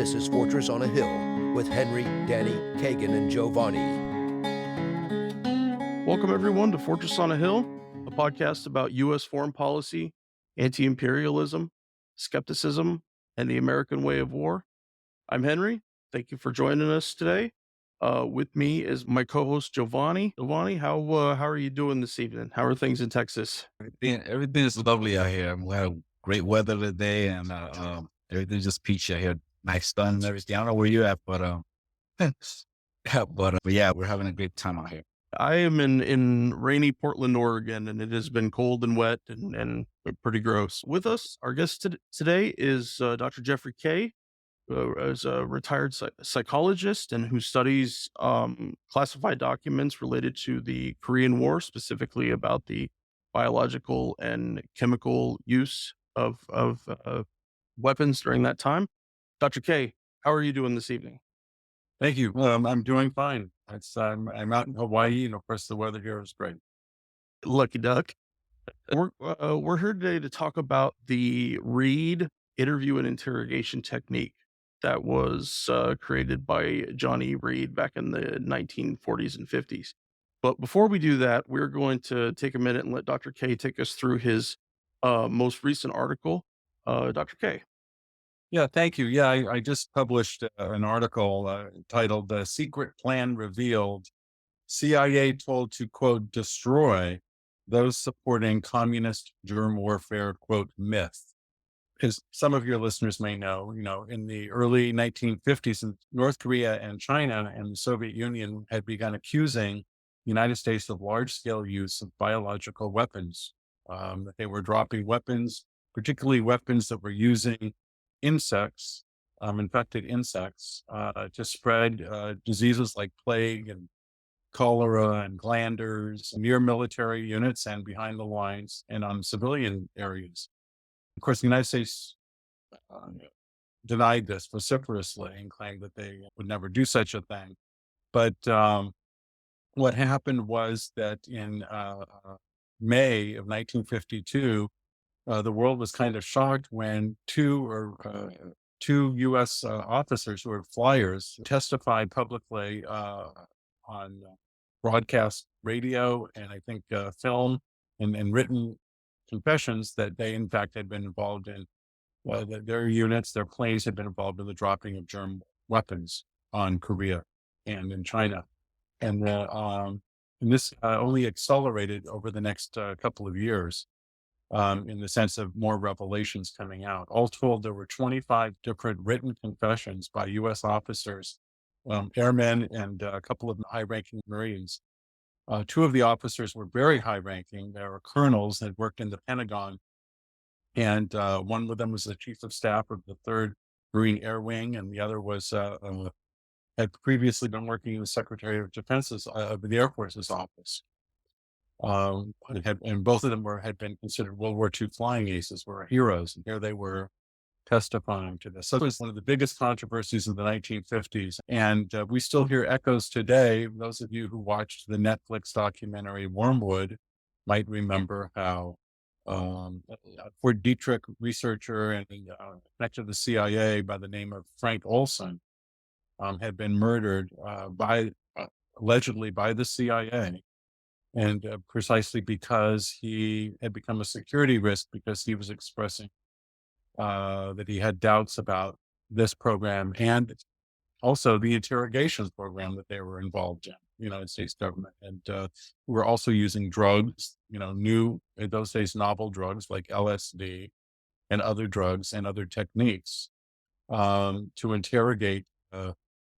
This is Fortress on a Hill with Henry, Danny, Kagan, and Giovanni. Welcome, everyone, to Fortress on a Hill, a podcast about U.S. foreign policy, anti-imperialism, skepticism, and the American way of war. I'm Henry. Thank you for joining us today. With me is my co-host Giovanni. Giovanni, how are you doing this evening? How are things in Texas? Everything is lovely out here. We have great weather today, and everything's just peachy out here. Nice sun and everything. I don't know where you're at, but yeah, we're having a great time out here. I am in rainy Portland, Oregon, and it has been cold and wet and pretty gross. With us, our guest today is Dr. Jeffrey Kaye, is a retired psychologist and who studies classified documents related to the Korean War, specifically about the biological and chemical use of weapons during that time. Dr. Kaye, how are you doing this evening? Thank you. I'm doing fine. I'm out in Hawaii, and of course, the weather here is great. Lucky duck. We're here today to talk about the Reid interview and interrogation technique that was created by Johnny Reid back in the 1940s and 50s. But before we do that, we're going to take a minute and let Dr. Kaye take us through his most recent article. Dr. Kaye. Yeah, thank you. Yeah, I just published an article titled Secret Plan Revealed, CIA Told to, quote, destroy those supporting communist germ warfare, quote, myth. Because some of your listeners may know, in the early 1950s, North Korea and China and the Soviet Union had begun accusing the United States of large-scale use of biological weapons. That they were dropping weapons, particularly weapons that were using insects, infected insects, to spread diseases like plague and cholera and glanders near military units and behind the lines and on civilian areas. Of course, the United States denied this vociferously and claimed that they would never do such a thing. But what happened was that in May of 1952, the world was kind of shocked when two U.S. officers who were flyers testified publicly on broadcast radio and I think film and written confessions that they in fact had been involved in their units, their planes had been involved in the dropping of germ weapons on Korea and in China. And this only accelerated over the next couple of years. In the sense of more revelations coming out. All told, there were 25 different written confessions by U.S. officers, airmen, and a couple of high-ranking Marines. Two of the officers were very high-ranking. They were colonels that worked in the Pentagon, and one of them was the chief of staff of the 3rd Marine Air Wing, and the other was had previously been working in the Secretary of Defense's of the Air Force's office. And both of them had been considered World War II flying aces, were heroes, and here they were testifying to this. So it was one of the biggest controversies of the 1950s, and we still hear echoes today. Those of you who watched the Netflix documentary Wormwood might remember how Fort Detrick researcher and connected to the CIA by the name of Frank Olson had been murdered allegedly by the CIA. And precisely because he had become a security risk because he was expressing that he had doubts about this program and also the interrogation program that they were involved in, the United States government. And we were also using drugs, new, in those days, novel drugs like LSD and other drugs and other techniques to interrogate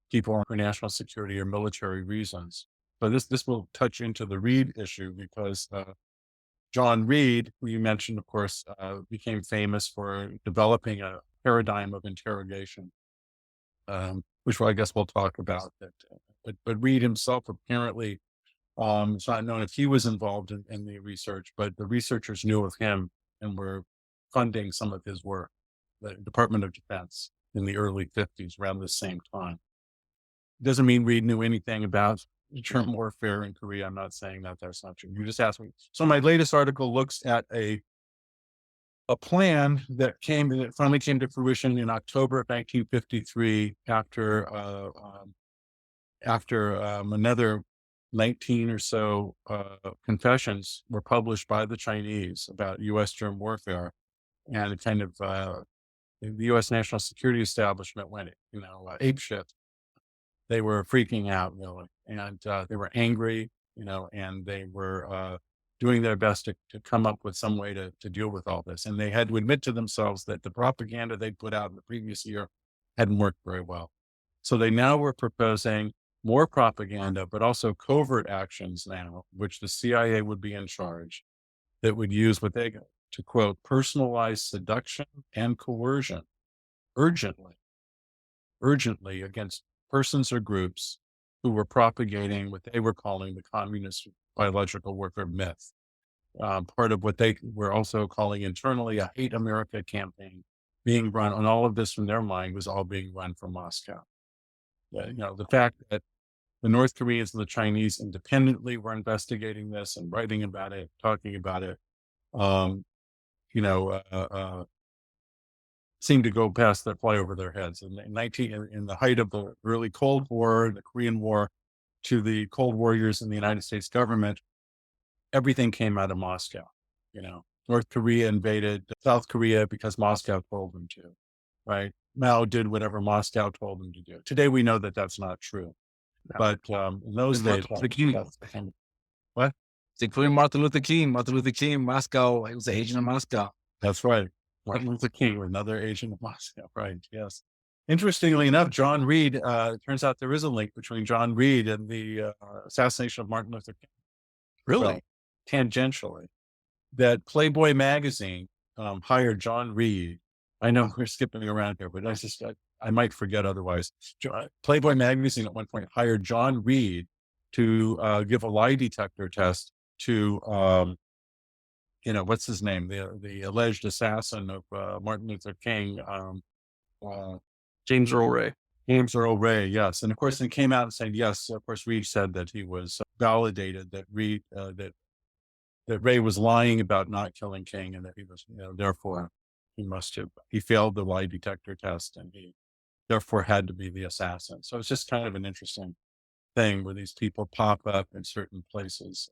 people for national security or military reasons. But this will touch into the Reid issue because John Reid, who you mentioned, of course, became famous for developing a paradigm of interrogation, which I guess we'll talk about. But Reid himself apparently, it's not known if he was involved in the research, but the researchers knew of him and were funding some of his work, the Department of Defense in the early 50s, around the same time. Doesn't mean Reid knew anything about germ warfare in Korea. I'm not saying that that's not true. You just asked me. So my latest article looks at a a plan that finally came to fruition in October of 1953 after another 19 or so confessions were published by the Chinese about U.S. germ warfare, and it kind of the U.S. national security establishment went, apeshit. They were freaking out, really, and they were angry, and they were doing their best to come up with some way to deal with all this. And they had to admit to themselves that the propaganda they'd put out in the previous year hadn't worked very well. So they now were proposing more propaganda, but also covert actions now, which the CIA would be in charge, that would use what they, to quote, personalized seduction and coercion urgently against persons or groups who were propagating what they were calling the communist biological warfare myth. Part of what they were also calling internally a hate America campaign being run, and all of this from their mind was all being run from Moscow. The fact that the North Koreans and the Chinese independently were investigating this and writing about it, talking about it, seemed to go past their fly over their heads. In the height of the early Cold War, the Korean War, to the Cold Warriors in the United States government, everything came out of Moscow. North Korea invaded South Korea because Moscow told them to, right? Mao did whatever Moscow told them to do. Today, we know that that's not true. But in those days, what? Including Martin Luther King, Moscow, he was an agent of Moscow. That's right. Martin Luther King, another agent of Moscow. Right. Yes. Interestingly enough, John Reid, it turns out there is a link between John Reid and the assassination of Martin Luther King. Really? Well, tangentially. That Playboy magazine hired John Reid. I know we're skipping around here, but I might forget otherwise. Playboy magazine at one point hired John Reid to give a lie detector test to, what's his name? The alleged assassin of Martin Luther King, James Earl Ray. James Earl Ray, yes. And of course, it came out and said, yes, of course, Reid said that he was validated, that Ray was lying about not killing King, and that he was, therefore he failed the lie detector test, and he therefore had to be the assassin. So it's just kind of an interesting thing where these people pop up in certain places.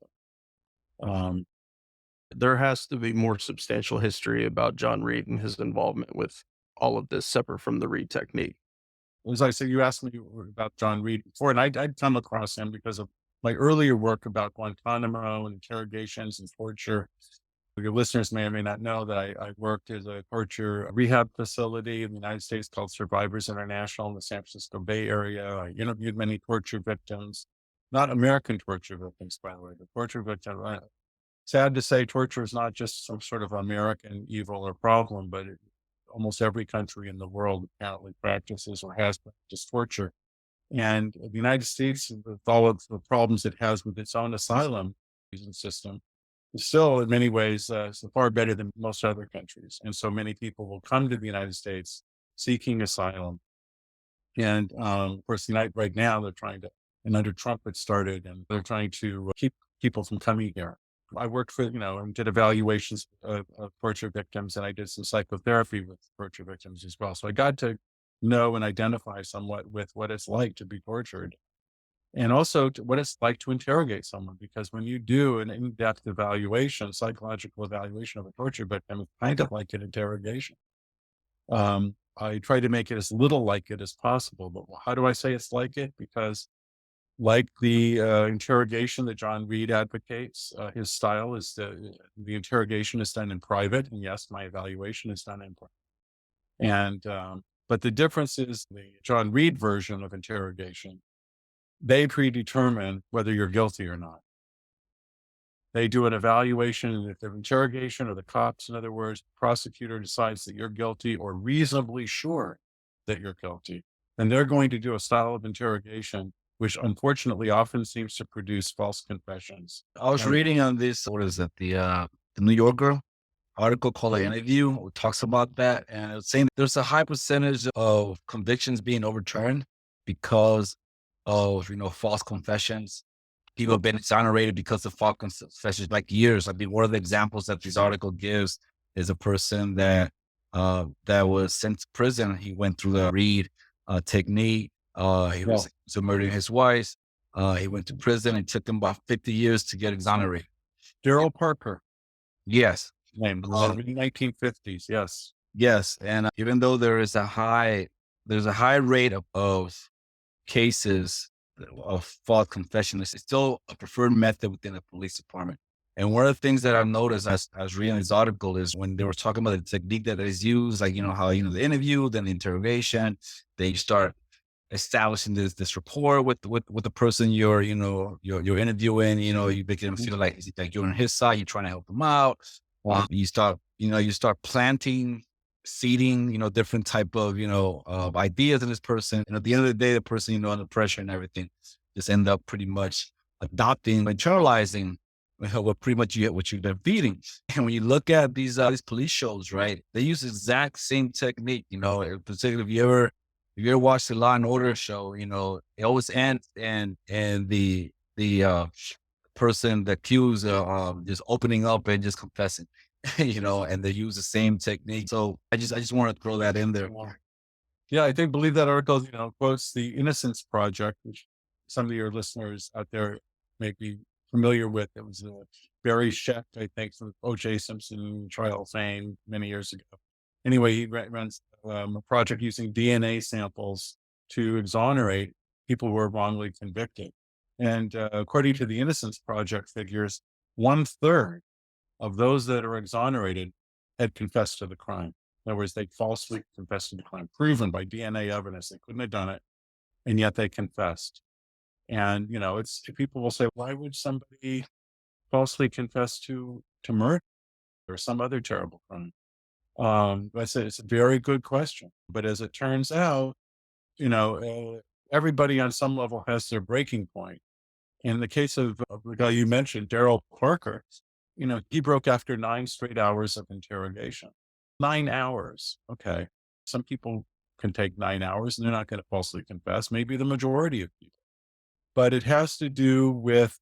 There has to be more substantial history about John Reid and his involvement with all of this, separate from the Reid technique. As I said, you asked me about John Reid before, and I'd come across him because of my earlier work about Guantanamo and interrogations and torture. Your listeners may or may not know that I worked as a torture rehab facility in the United States called Survivors International in the San Francisco Bay Area. I interviewed many torture victims, not American torture victims, by the way, but torture victims. Sad to say, torture is not just some sort of American evil or problem, but almost every country in the world apparently practices or has practiced torture. And the United States, with all of the problems it has with its own asylum system, is still in many ways far better than most other countries. And so many people will come to the United States seeking asylum. And of course, right now they're trying to, and under Trump it started, and they're trying to keep people from coming here. I worked for, and did evaluations of torture victims, and I did some psychotherapy with torture victims as well. So I got to know and identify somewhat with what it's like to be tortured, and also what it's like to interrogate someone. Because when you do an in-depth evaluation, psychological evaluation of a torture victim, it's kind of like an interrogation. I try to make it as little like it as possible, but how do I say it's like it? Because like the interrogation that John Reid advocates, his style is the interrogation is done in private, and yes, my evaluation is done in private. And but the difference is the John Reid version of interrogation, they predetermine whether you're guilty or not. They do an evaluation, and if the interrogation or the cops, in other words, prosecutor decides that you're guilty or reasonably sure that you're guilty, then they're going to do a style of interrogation which unfortunately often seems to produce false confessions. I was reading on this, what is it, the New Yorker article called An Interview, it talks about that, and it's saying there's a high percentage of convictions being overturned because of, false confessions. People have been exonerated because of false confessions, like years. I mean, one of the examples that this article gives is a person that that was sent to prison. He went through the Reid technique. He Yeah. was to murdering his wife. He went to prison. It took him about 50 years to get exonerated. Daryl Parker, Yes. name Uh, in the 1950s. Yes. yes. And even though there's a high rate of cases of false confession, it's still a preferred method within the police department. And one of the things that I've noticed as I was reading this article is when they were talking about the technique that is used, like, how, the interview, then the interrogation, they start establishing this rapport with the person you're interviewing. You make them feel like you're on his side, you're trying to help them out. You start planting, seeding, different type of ideas in this person. And at the end of the day, the person, under pressure and everything, just end up pretty much adopting, internalizing what pretty much what you've been feeding. And when you look at these police shows, right, they use the exact same technique. Particularly if you ever watched the Law and Order show, it always ends and the person, the accused, just opening up and just confessing, and they use the same technique. So I just want to throw that in there. Yeah, I think believe that article, quotes the Innocence Project, which some of your listeners out there may be familiar with. It was Barry Scheck, I think, from O.J. Simpson trial fame many years ago. Anyway, he runs a project using DNA samples to exonerate people who were wrongly convicted. And according to the Innocence Project figures, 1/3 of those that are exonerated had confessed to the crime. In other words, they falsely confessed to the crime, proven by DNA evidence. They couldn't have done it, and yet they confessed. And, it's people will say, why would somebody falsely confess to murder or some other terrible crime? I said, it's a very good question. But as it turns out, everybody on some level has their breaking point. In the case of the guy you mentioned, Daryl Parker, he broke after 9 straight hours of interrogation. 9 hours. Okay. Some people can take 9 hours and they're not going to falsely confess, maybe the majority of people. But it has to do with,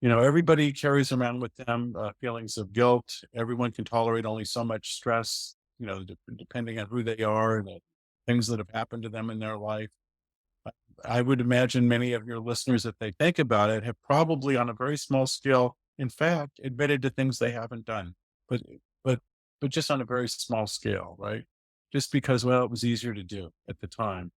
everybody carries around with them feelings of guilt. Everyone can tolerate only so much stress, depending on who they are and the things that have happened to them in their life. I would imagine many of your listeners, if they think about it, have probably on a very small scale, in fact, admitted to things they haven't done, but, but, but just on a very small scale, right? Just because, well, it was easier to do at the time.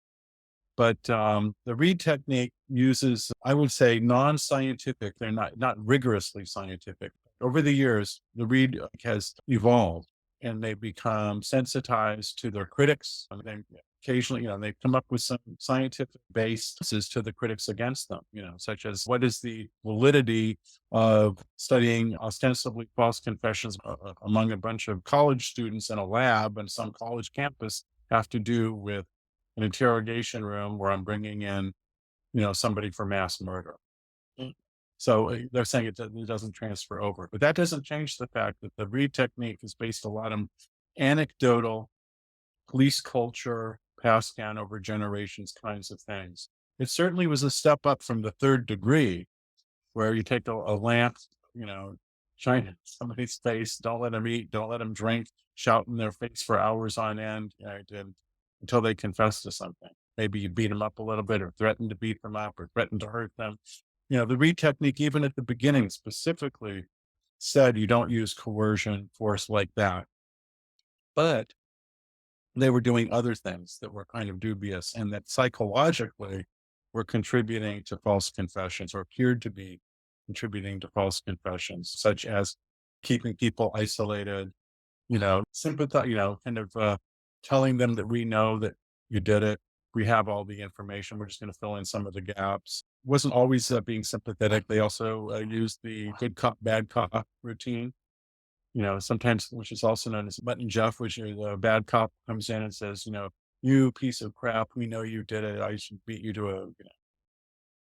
But the Reid technique uses, I would say, non-scientific. They're not rigorously scientific. Over the years, the Reid has evolved and they become sensitized to their critics. And then occasionally, they come up with some scientific bases to the critics against them, such as what is the validity of studying ostensibly false confessions among a bunch of college students in a lab and some college campus have to do with an interrogation room where I'm bringing in, somebody for mass murder. So they're saying it doesn't transfer over, but that doesn't change the fact that the Reid technique is based a lot on anecdotal police culture, passed down over generations kinds of things. It certainly was a step up from the 3rd degree, where you take a lamp, shine in somebody's face, don't let them eat, don't let them drink, shout in their face for hours on end, until they confess to something. Maybe you beat them up a little bit or threaten to beat them up or threaten to hurt them. The Reid technique, even at the beginning, specifically said you don't use coercion, force like that. But they were doing other things that were kind of dubious and that psychologically were contributing to false confessions or appeared to be contributing to false confessions, such as keeping people isolated, sympathize, telling them that we know that you did it. We have all the information. We're just going to fill in some of the gaps. Wasn't always being sympathetic. They also used the good cop, bad cop routine. Sometimes, which is also known as Button Jeff, which is a bad cop comes in and says, you piece of crap, we know you did it. I should beat you to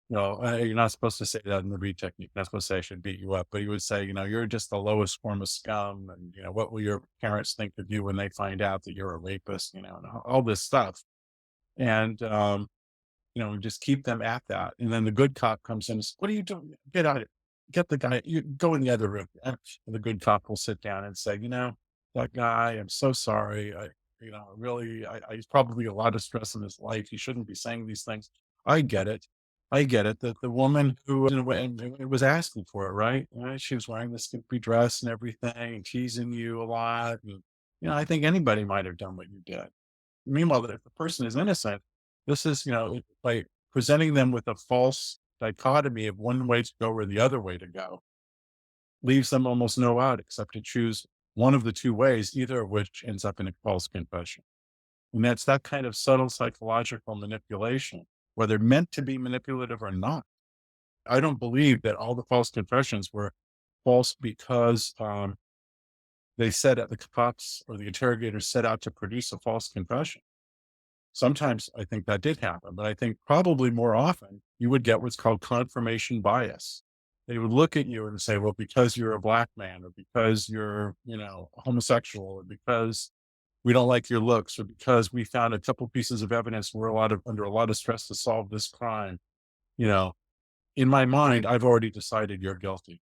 you're not supposed to say that in the Reid technique. You're not supposed to say I should beat you up, but he would say, you're just the lowest form of scum. And, what will your parents think of you when they find out that you're a rapist, and all this stuff. And, just keep them at that. And then the good cop comes in and says, what are you doing? Get out of it. get the guy, you go in the other room. And the good cop will sit down and say, that guy, I'm so sorry. Really, he's probably a lot of stress in his life. He shouldn't be saying these things. I get it. I get it. That the woman who was asking for it, right? She was wearing the skimpy dress and everything, and teasing you a lot. And, I think anybody might have done what you did. Meanwhile, if the person is innocent, this is, by presenting them with a false dichotomy of one way to go or the other way to go, leaves them almost no out except to choose one of the two ways, either of which ends up in a false confession. And that's that kind of subtle psychological manipulation, whether meant to be manipulative or not. I don't believe that all the false confessions were false because the cops or the interrogators set out to produce a false confession. Sometimes I think that did happen, but I think probably more often you would get what's called confirmation bias. They would look at you and say, well, because you're a black man, or because you're, homosexual, or because we don't like your looks, or because we found a couple pieces of evidence, we're under a lot of stress to solve this crime. In my mind, I've already decided you're guilty.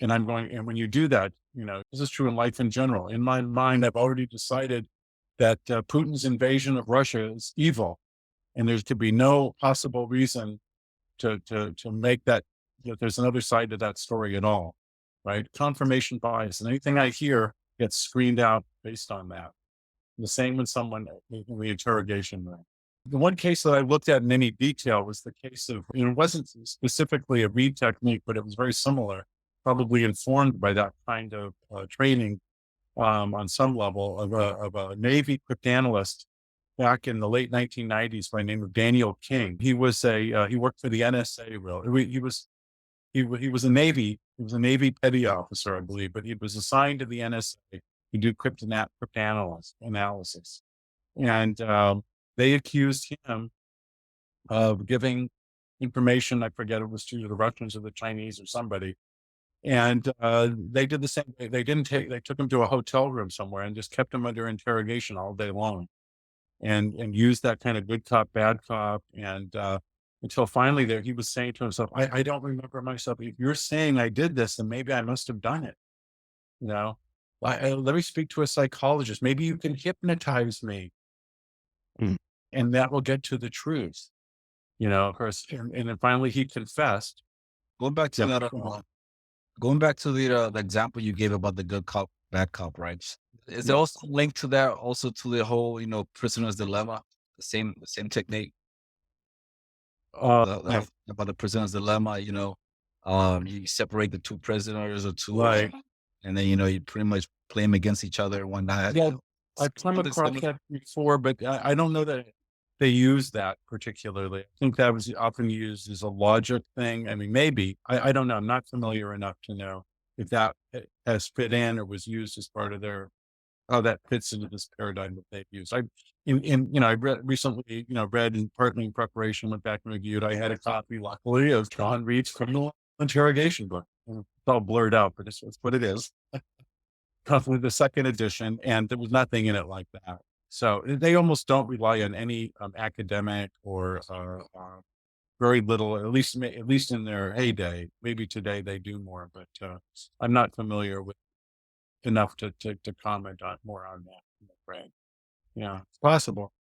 And when you do that, this is true in life in general. In my mind, I've already decided that Putin's invasion of Russia is evil, and there's to be no possible reason to make that there's another side to that story at all, right? Confirmation bias, and anything I hear gets screened out based on that. The same with someone in the interrogation room. The one case that I looked at in any detail was the case of, it wasn't specifically a Reid technique, but it was very similar, probably informed by that kind of training on some level of a Navy cryptanalyst back in the late 1990s by the name of Daniel King. He was he worked for the NSA. He was a Navy petty officer, I believe, but he was assigned to the NSA to do cryptanalysis. And they accused him of giving information. I forget it was to the Russians or the Chinese or somebody. And they did the same. They took him to a hotel room somewhere and just kept him under interrogation all day long, and used that kind of good cop, bad cop. And until finally there, he was saying to himself, I don't remember myself. If you're saying I did this, then maybe I must have done it. Let me speak to a psychologist. Maybe you can hypnotize me, and that will get to the truth. Of course. And then finally he confessed. Going back to that, going back to the example you gave about the good cop, bad cop, right? Is there also linked to that, also to the whole, prisoner's dilemma, the same technique? About the prisoner's dilemma, you separate the two prisoners or two, Right. and then you pretty much play them against each other and whatnot. Yeah, I've come across that before, but I don't know that they use that particularly. I think that was often used as a logic thing. I mean, maybe, I don't know. I'm not familiar enough to know if that has fit in or was used as part of how that fits into this paradigm that they've used. I recently, read, and partly in preparation, went back and reviewed. I had a copy, luckily, of John Reid's criminal interrogation book. It's all blurred out, but it's what it is. Probably the second edition, and there was nothing in it like that. So they almost don't rely on any academic or very little, at least in their heyday. Maybe today they do more, but I'm not familiar with enough to comment on more on that, I'm afraid. Yeah, it's possible.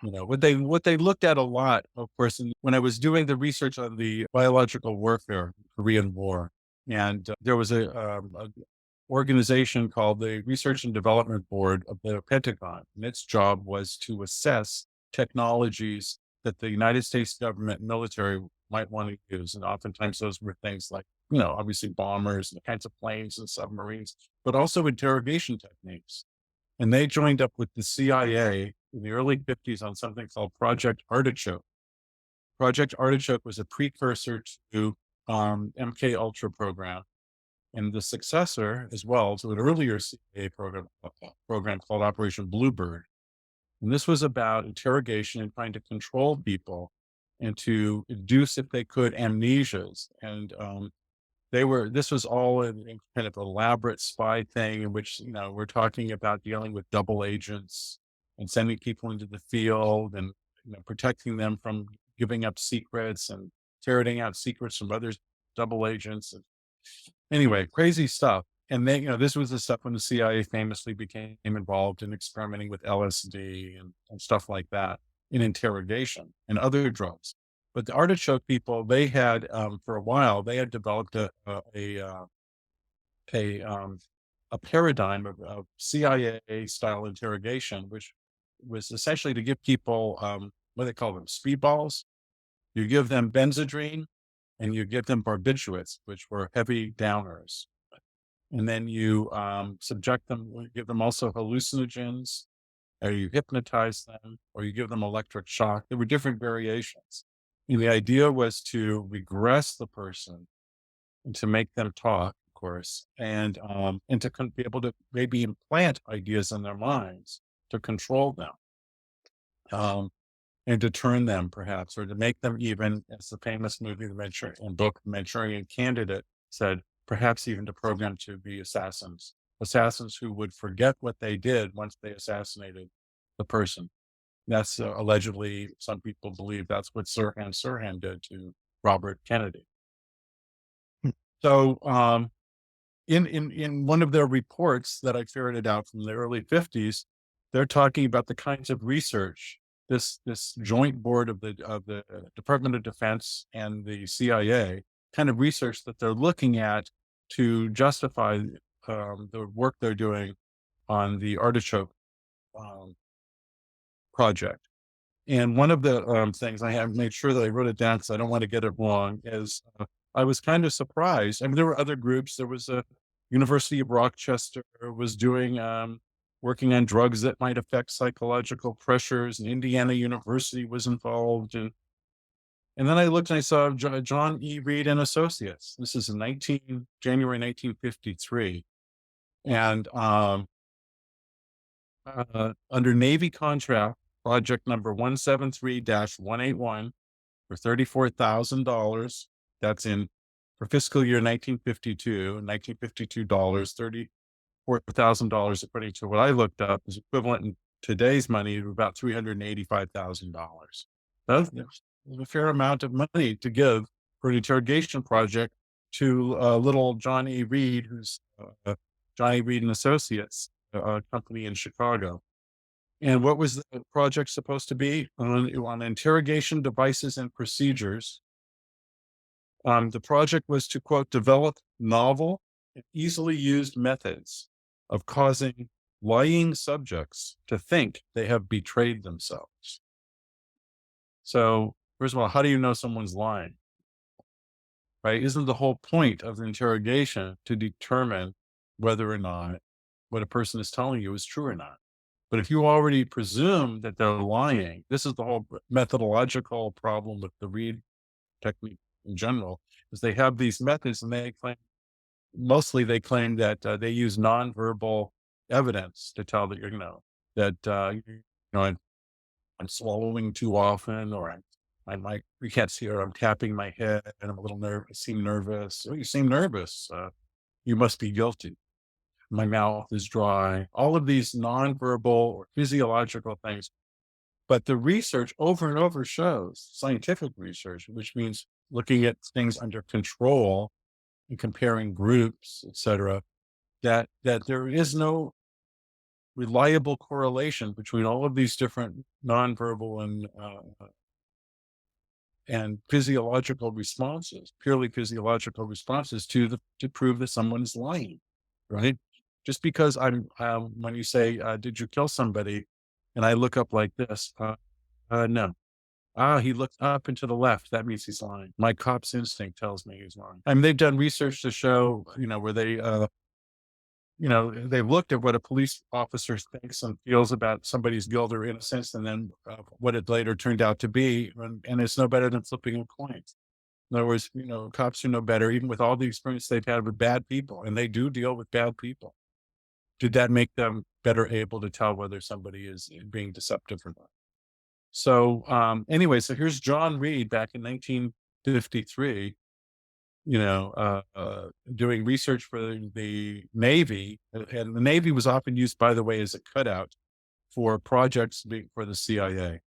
What they looked at a lot, of course, when I was doing the research on the biological warfare, Korean War, and there was a organization called the Research and Development Board of the Pentagon. And its job was to assess technologies that the United States government and military might want to use. And oftentimes those were things like, obviously bombers and the kinds of planes and submarines, but also interrogation techniques. And they joined up with the CIA in the early 50s on something called Project Artichoke. Project Artichoke was a precursor to MK Ultra program, and the successor as well to an earlier CIA program called Operation Bluebird. And this was about interrogation and trying to control people and to induce, if they could, amnesias. And this was all in kind of elaborate spy thing in which, we're talking about dealing with double agents and sending people into the field and protecting them from giving up secrets and ferreting out secrets from other double agents. And anyway, crazy stuff. And then, this was the stuff when the CIA famously became involved in experimenting with LSD and stuff like that in interrogation and other drugs. But the artichoke people, they had, for a while, they had developed a paradigm of CIA style interrogation, which was essentially to give people, what they call them, speedballs. You give them Benzedrine and you give them barbiturates, which were heavy downers. And then you subject them, give them also hallucinogens, or you hypnotize them, or you give them electric shock. There were different variations. And the idea was to regress the person and to make them talk, of course, and to be able to maybe implant ideas in their minds to control them, and to turn them perhaps, or to make them even, as the famous movie, book, The Manchurian Candidate said, perhaps even to program to be assassins who would forget what they did once they assassinated the person. That's allegedly, some people believe that's what Sirhan did to Robert Kennedy. So in one of their reports that I ferreted out from the early 50s, they're talking about the kinds of research this joint board of the Department of Defense and the CIA kind of research that they're looking at to justify the work they're doing on the artichoke project. And one of the things I have made sure that I wrote it down because I don't want to get it wrong is I was kind of surprised. I mean, there were other groups. There was a University of Rochester was doing working on drugs that might affect psychological pressures, and Indiana University was involved. And then I looked and I saw John E. Reid and Associates. This is in January 1953. And under Navy contract, project number 173-181 for $34,000. That's for fiscal year 1952, $34,000, according to what I looked up, is equivalent in today's money to about $385,000. That's a fair amount of money to give for an interrogation project to little John E. Reid, who's John E. Reid and Associates, a company in Chicago. And what was the project supposed to be? On interrogation devices and procedures. The project was to, quote, develop novel and easily used methods of causing lying subjects to think they have betrayed themselves. So, first of all, how do you know someone's lying? Right? Isn't the whole point of the interrogation to determine whether or not what a person is telling you is true or not? But if you already presume that they're lying, this is the whole methodological problem with the Reid technique in general, is they have these methods and they claim that they use nonverbal evidence to tell that I'm swallowing too often, or you can't see, or I'm tapping my head and I'm a little nervous, seem nervous. Oh, you seem nervous. You must be guilty. My mouth is dry. All of these nonverbal or physiological things. But the research over and over shows, scientific research, which means looking at things under control and comparing groups, et cetera, that there is no reliable correlation between all of these different nonverbal and physiological responses, purely physiological responses to prove that someone is lying, right? Just because when you say, did you kill somebody? And I look up like this, no. He looked up and to the left. That means he's lying. My cop's instinct tells me he's lying. I mean, they've done research to show, where they, they've looked at what a police officer thinks and feels about somebody's guilt or innocence, and then what it later turned out to be. And it's no better than flipping a coin. In other words, cops who know better, even with all the experience they've had with bad people, and they do deal with bad people. Did that make them better able to tell whether somebody is being deceptive or not? So anyway, so here's John Reid back in 1953, doing research for the Navy. And the Navy was often used, by the way, as a cutout for projects for the CIA.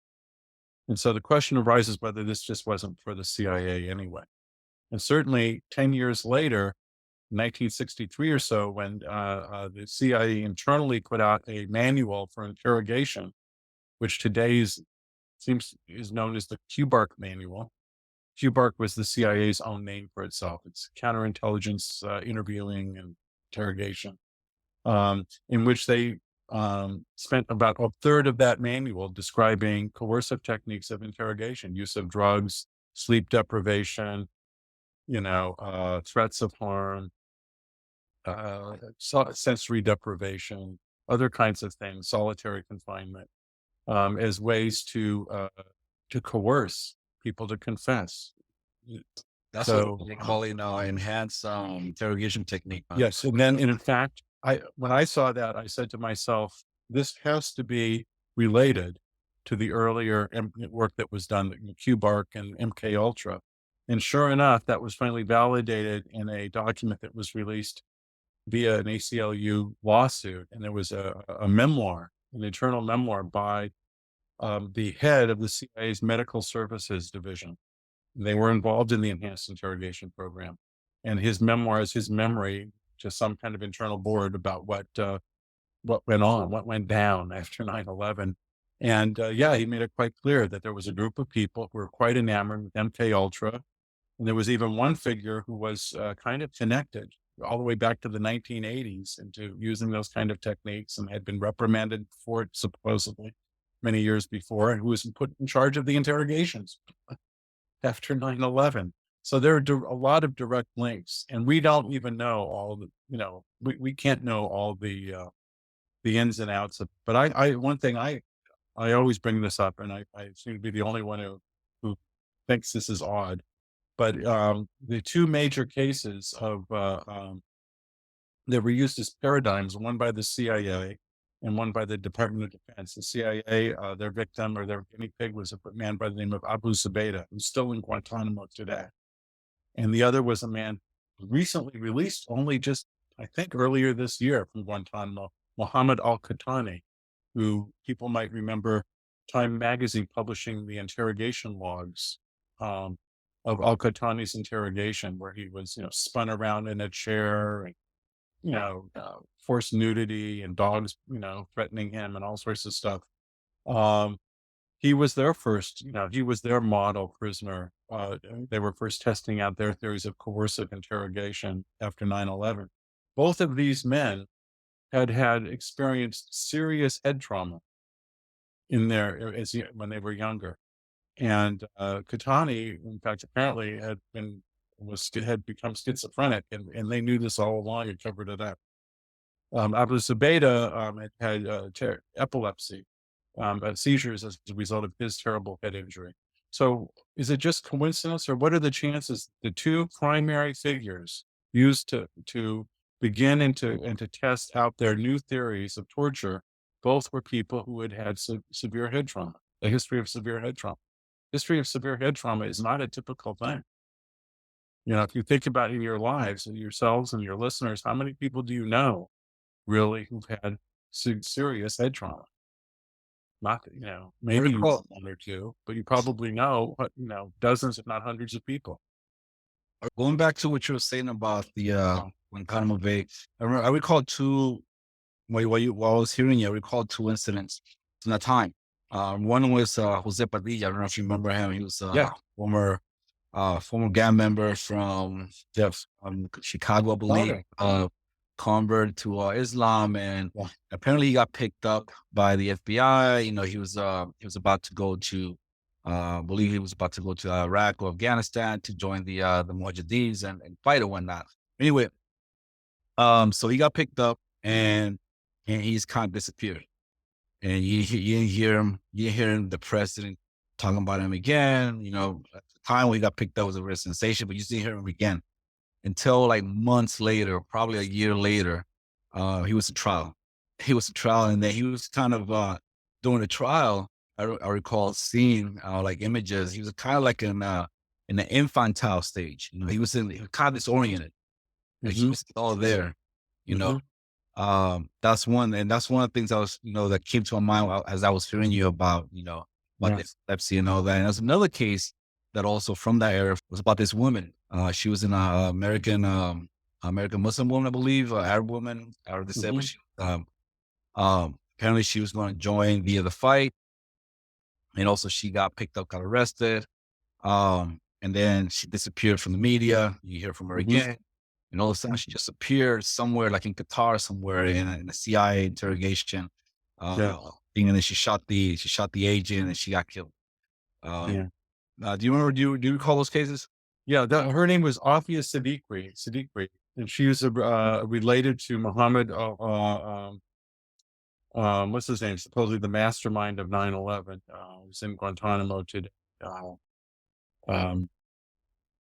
And so the question arises whether this just wasn't for the CIA anyway. And certainly 10 years later, 1963 or so, when the CIA internally put out a manual for interrogation, which is known as the QBARC manual. QBARC was the CIA's own name for itself. It's counterintelligence interviewing and interrogation, in which they spent about a third of that manual describing coercive techniques of interrogation, use of drugs, sleep deprivation, threats of harm, sensory deprivation, other kinds of things, solitary confinement, as ways to coerce people to confess. That's So what they call it enhanced interrogation technique. yes, and then in fact, when I saw that, I said to myself, this has to be related to the earlier work that was done in QBARC and MK Ultra. And sure enough, that was finally validated in a document that was released via an ACLU lawsuit. And there was a memoir, an internal memoir by the head of the CIA's Medical Services Division. They were involved in the enhanced interrogation program. And his memoir is his memory to some kind of internal board about what went on, what went down after 9/11. And he made it quite clear that there was a group of people who were quite enamored with MK Ultra. And there was even one figure who was kind of connected all the way back to the 1980s into using those kind of techniques and had been reprimanded for it supposedly many years before, and who was put in charge of the interrogations after 9/11. So there are a lot of direct links, and we don't even know all we can't know all the ins and outs of, but one thing I always bring this up, and I seem to be the only one who thinks this is odd, but the two major cases of that were used as paradigms, one by the CIA and one by the Department of Defense. The CIA, their victim or their guinea pig was a man by the name of Abu Zubaydah, who's still in Guantanamo today. And the other was a man recently released only just, I think, earlier this year from Guantanamo, Mohammed al-Qahtani, who people might remember Time magazine publishing the interrogation logs of al-Qahtani's interrogation, where he was, spun around in a chair and, forced nudity and dogs, threatening him and all sorts of stuff. He was their first, he was their model prisoner. They were first testing out their theories of coercive interrogation after 9/11. Both of these men had experienced serious head trauma when they were younger. And Qahtani, in fact, apparently had become schizophrenic, and they knew this all along and covered it up. Abu Zubaydah had epilepsy, seizures as a result of his terrible head injury. So is it just coincidence, or what are the chances the two primary figures used to begin and to test out their new theories of torture, both were people who had severe head trauma, a history of severe head trauma? History of severe head trauma is not a typical thing. If you think about in your lives and yourselves and your listeners, how many people do you know really who've had serious head trauma? Not, maybe one or two, but you probably know, dozens, if not hundreds of people. Going back to what you were saying about the Guantanamo Bay, I recall while I was hearing you, I recall two incidents in that time. One was Jose Padilla. I don't know if you remember him. He was former gang member from Chicago, I believe. Convert to Islam, and apparently he got picked up by the FBI. He was about to go to, I believe he was about to go to Iraq or Afghanistan to join the Mujahideen and fight or whatnot. Anyway, so he got picked up and he's kind of disappeared. And you didn't hear him, the president talking about him again. At the time when he got picked up, it was a real sensation, but you didn't hear him again until like months later, probably a year later. He was a trial. And then he was kind of during the trial. I recall seeing like images. He was kind of like in the infantile stage. He was kind of disoriented. Like he was all there. That's one of the things I was, that came to my mind as I was hearing you about, about Yeah. the epilepsy and all that. And there's another case that also from that era was about this woman. She was an American Muslim woman, I believe, Arab woman, however they said, but Mhm. she, apparently she was going to join via the fight. And also she got picked up, got arrested. And then she disappeared from the media. You hear from her Mhm. again. And all of a sudden she just appeared somewhere like in Qatar, somewhere in a CIA interrogation. Yeah. And then she shot the agent and she got killed. Um, Yeah. do you remember, do you recall those cases? Yeah. Her name was Afia Siddiqui, and she was related to Muhammad. What's his name? Supposedly the mastermind of 9/11. Who's in Guantanamo today. Uh, um,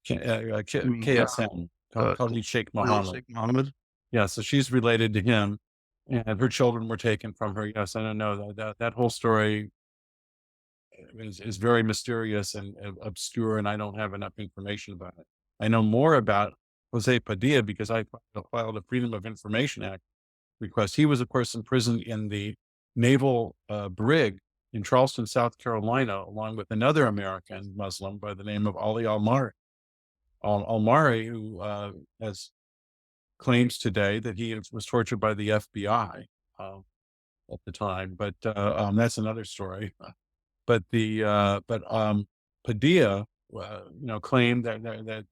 You mean KSM, Khalid Sheikh Mohammed. Sheikh Mohammed? Yeah, so she's related to him, and her children were taken from her. Yes, I don't know that whole story is very mysterious and obscure, and I don't have enough information about it. I know more about Jose Padilla because I filed a Freedom of Information Act request. He was, of course, imprisoned in the naval brig in Charleston, South Carolina, along with another American Muslim by the name of Ali Al-Mari. Al-Mari, who has claims today that he was tortured by the FBI uh, at the time, but that's another story. But Padilla, claimed that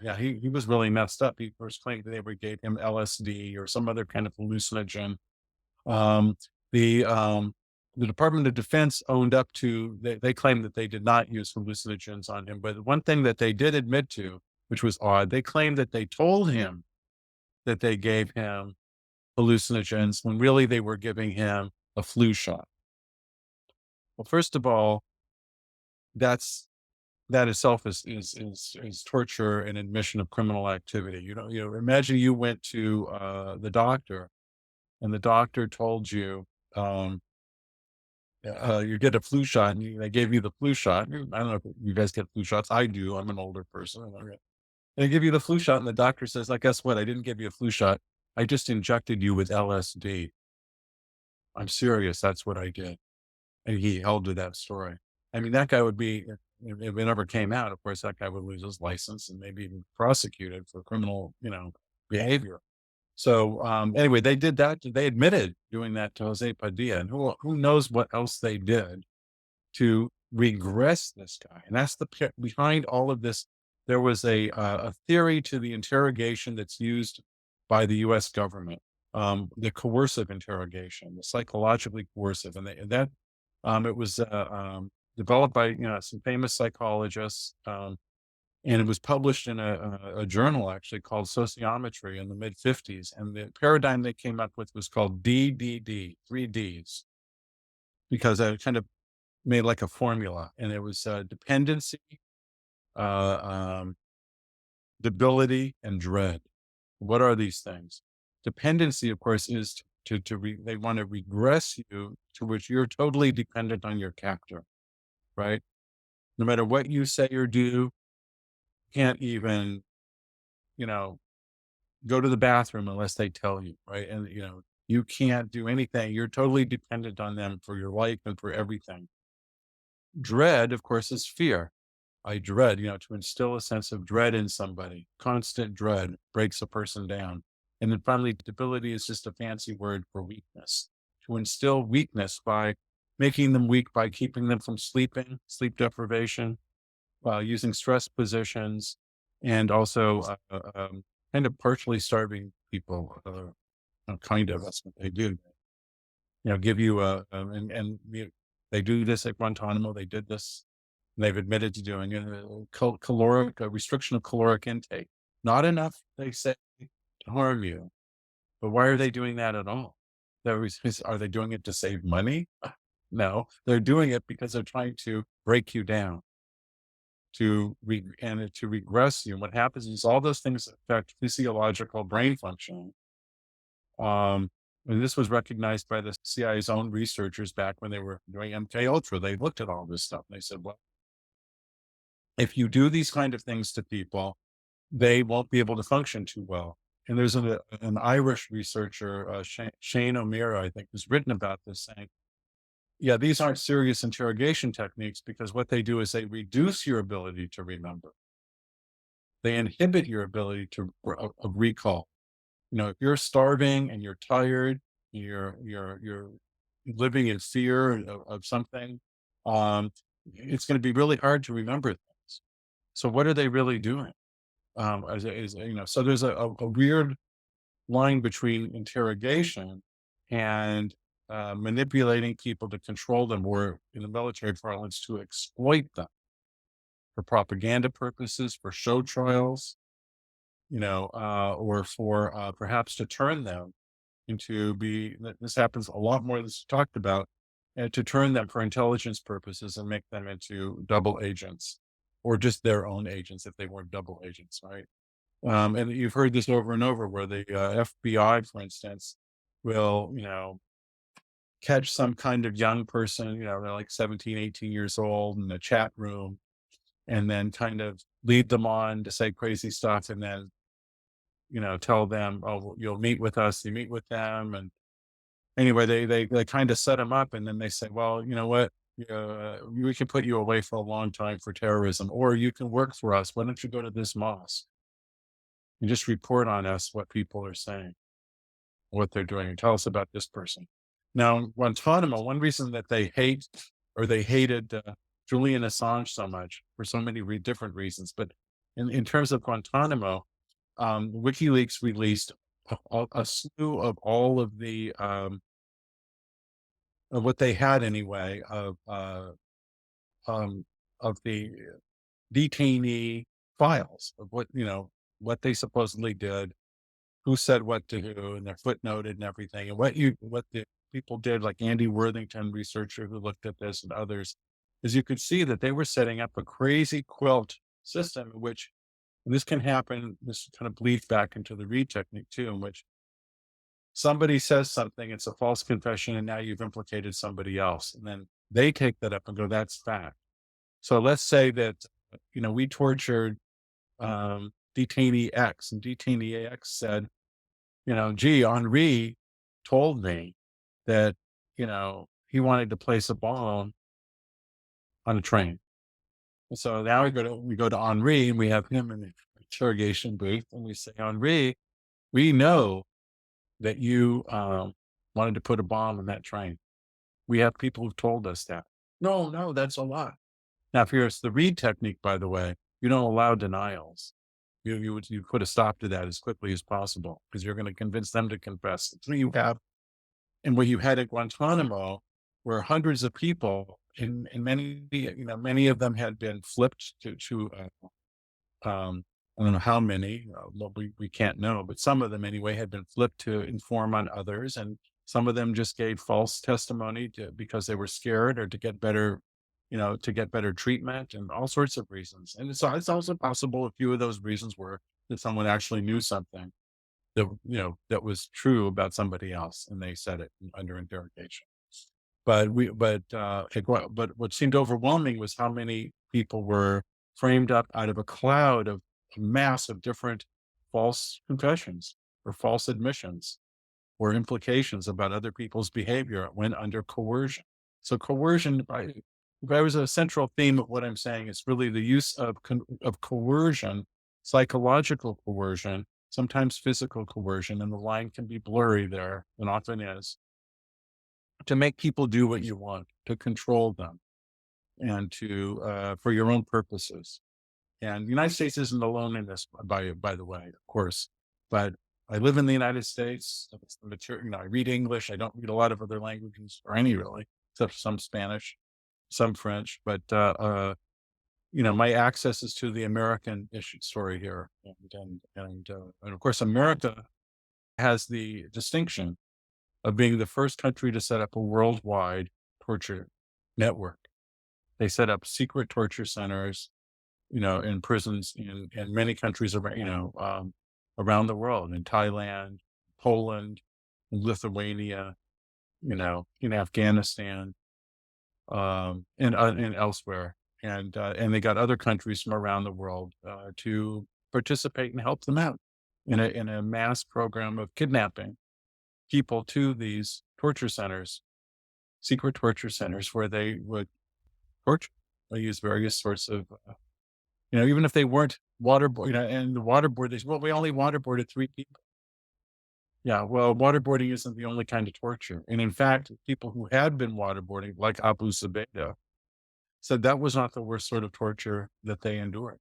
yeah, he was really messed up. He first claimed that they were gave him LSD or some other kind of hallucinogen. Um, the um, the Department of Defense owned up to they claimed that they did not use hallucinogens on him, but one thing that they did admit to, which was odd, they claimed that they told him that they gave him hallucinogens when really they were giving him a flu shot. Well, first of all, that itself is torture and admission of criminal activity. Imagine you went to the doctor and the doctor told you, um, you get a flu shot and they gave you the flu shot. I don't know if you guys get flu shots. I do. I'm an older person. They give you the flu shot and the doctor says, like, guess what? I didn't give you a flu shot. I just injected you with LSD. I'm serious. That's what I did. And he held to that story. I mean, that guy would be, if it ever came out, of course, that guy would lose his license and maybe even prosecuted for criminal, behavior. So anyway, they did that. They admitted doing that to Jose Padilla, and who knows what else they did to regress this guy. And that's behind all of this. There was a theory to the interrogation that's used by the U.S. government, the coercive interrogation, the psychologically coercive, it was developed by some famous psychologists, and it was published in a journal actually called Sociometry in the mid '50s. And the paradigm they came up with was called DDD, 3 Ds, because I kind of made like a formula, and it was dependency, uh, um, debility, and dread. What are these things? Dependency, of course, is they want to regress you to which you're totally dependent on your captor, right? No matter what you say or do, can't even, you know, go to the bathroom unless they tell you, right? And, you can't do anything. You're totally dependent on them for your life and for everything. Dread, of course, is fear. I dread, to instill a sense of dread in somebody. Constant dread breaks a person down. And then finally, debility is just a fancy word for weakness. To instill weakness by making them weak by keeping them from sleeping, sleep deprivation, using stress positions, and also kind of partially starving people. Kind of, that's what they do. Give you they do this at Guantanamo. They did this. They've admitted to doing it. Caloric restriction of caloric intake. Not enough, they say, to harm you. But why are they doing that at all? Are they doing it to save money? No, they're doing it because they're trying to break you down, to regress you. And what happens is all those things affect physiological brain function. And this was recognized by the CIA's own researchers back when they were doing MK Ultra. They looked at all this stuff. And they said, well, if you do these kind of things to people, they won't be able to function too well. And there's an Irish researcher, Shane O'Meara, I think, who's written about this, saying yeah, these aren't serious interrogation techniques because what they do is they reduce your ability to remember. They inhibit your ability of recall. You know, if you're starving and you're tired, you're living in fear of something, um, it's going to be really hard to remember things. So what are they really doing? So there's a weird line between interrogation and manipulating people to control them, or in the military parlance, to exploit them for propaganda purposes, for show trials, or for perhaps to turn them into this happens a lot more than is talked about, and to turn them for intelligence purposes and make them into double agents or just their own agents if they weren't double agents, right? And you've heard this over and over where the FBI, for instance, will, catch some kind of young person, they're like 17, 18 years old in a chat room and then kind of lead them on to say crazy stuff and then, tell them, oh, you'll meet with us. You meet with them. And anyway, they kind of set them up and then they say, well, you know what? We can put you away for a long time for terrorism, or you can work for us. Why don't you go to this mosque and just report on us what people are saying, what they're doing, and tell us about this person. Now, Guantanamo, one reason that they hated Julian Assange so much for so many different reasons, but in terms of Guantanamo, WikiLeaks released a slew of all of the of what they had anyway of the detainee files of what they supposedly did, who said what to who, and they're footnoted and everything, and what the people did, like Andy Worthington, researcher who looked at this, and others, is you could see that they were setting up a crazy quilt system in which, and this can happen, this kind of bleeds back into the Reid technique too, in which somebody says something, it's a false confession, and now you've implicated somebody else. And then they take that up and go, that's fact. So let's say that, we tortured detainee X, and detainee X said, gee, Henri told me that, he wanted to place a bomb on a train. And so now we go to Henri and we have him in the interrogation booth and we say, Henri, we know that you wanted to put a bomb on that train. We have people who've told us that. No, that's a lie. Now, if here's the Reid technique, by the way, you don't allow denials. You put a stop to that as quickly as possible because you're going to convince them to confess. So you have, and what you had at Guantanamo were hundreds of people, and many of them had been flipped to I don't know how many, we can't know, but some of them anyway had been flipped to inform on others. And some of them just gave false testimony because they were scared or to get better, treatment and all sorts of reasons. And it's also possible a few of those reasons were that someone actually knew something that was true about somebody else and they said it under interrogation. But what seemed overwhelming was how many people were framed up out of a cloud of a mass of different false confessions or false admissions or implications about other people's behavior when under coercion. So coercion, if I was a central theme of what I'm saying, is really the use of coercion, psychological coercion, sometimes physical coercion, and the line can be blurry there, and often is, to make people do what you want, to control them, and to for your own purposes. And the United States isn't alone in this, by the way, of course. But I live in the United States. It's the material, I read English. I don't read a lot of other languages, or any really, except some Spanish, some French. But my access is to the American issue story here, and of course, America has the distinction of being the first country to set up a worldwide torture network. They set up secret torture centers, in prisons in many countries around, around the world, in Thailand, Poland, Lithuania, in Afghanistan, and elsewhere. And they got other countries from around the world to participate and help them out in a mass program of kidnapping people to these torture centers secret torture centers where they would torture. They use various sorts of, even if they weren't waterboard, and the waterboard, they said, well, we only waterboarded 3 people. Yeah, well, waterboarding isn't the only kind of torture. And in fact, people who had been waterboarding, like Abu Zubaydah, said that was not the worst sort of torture that they endured.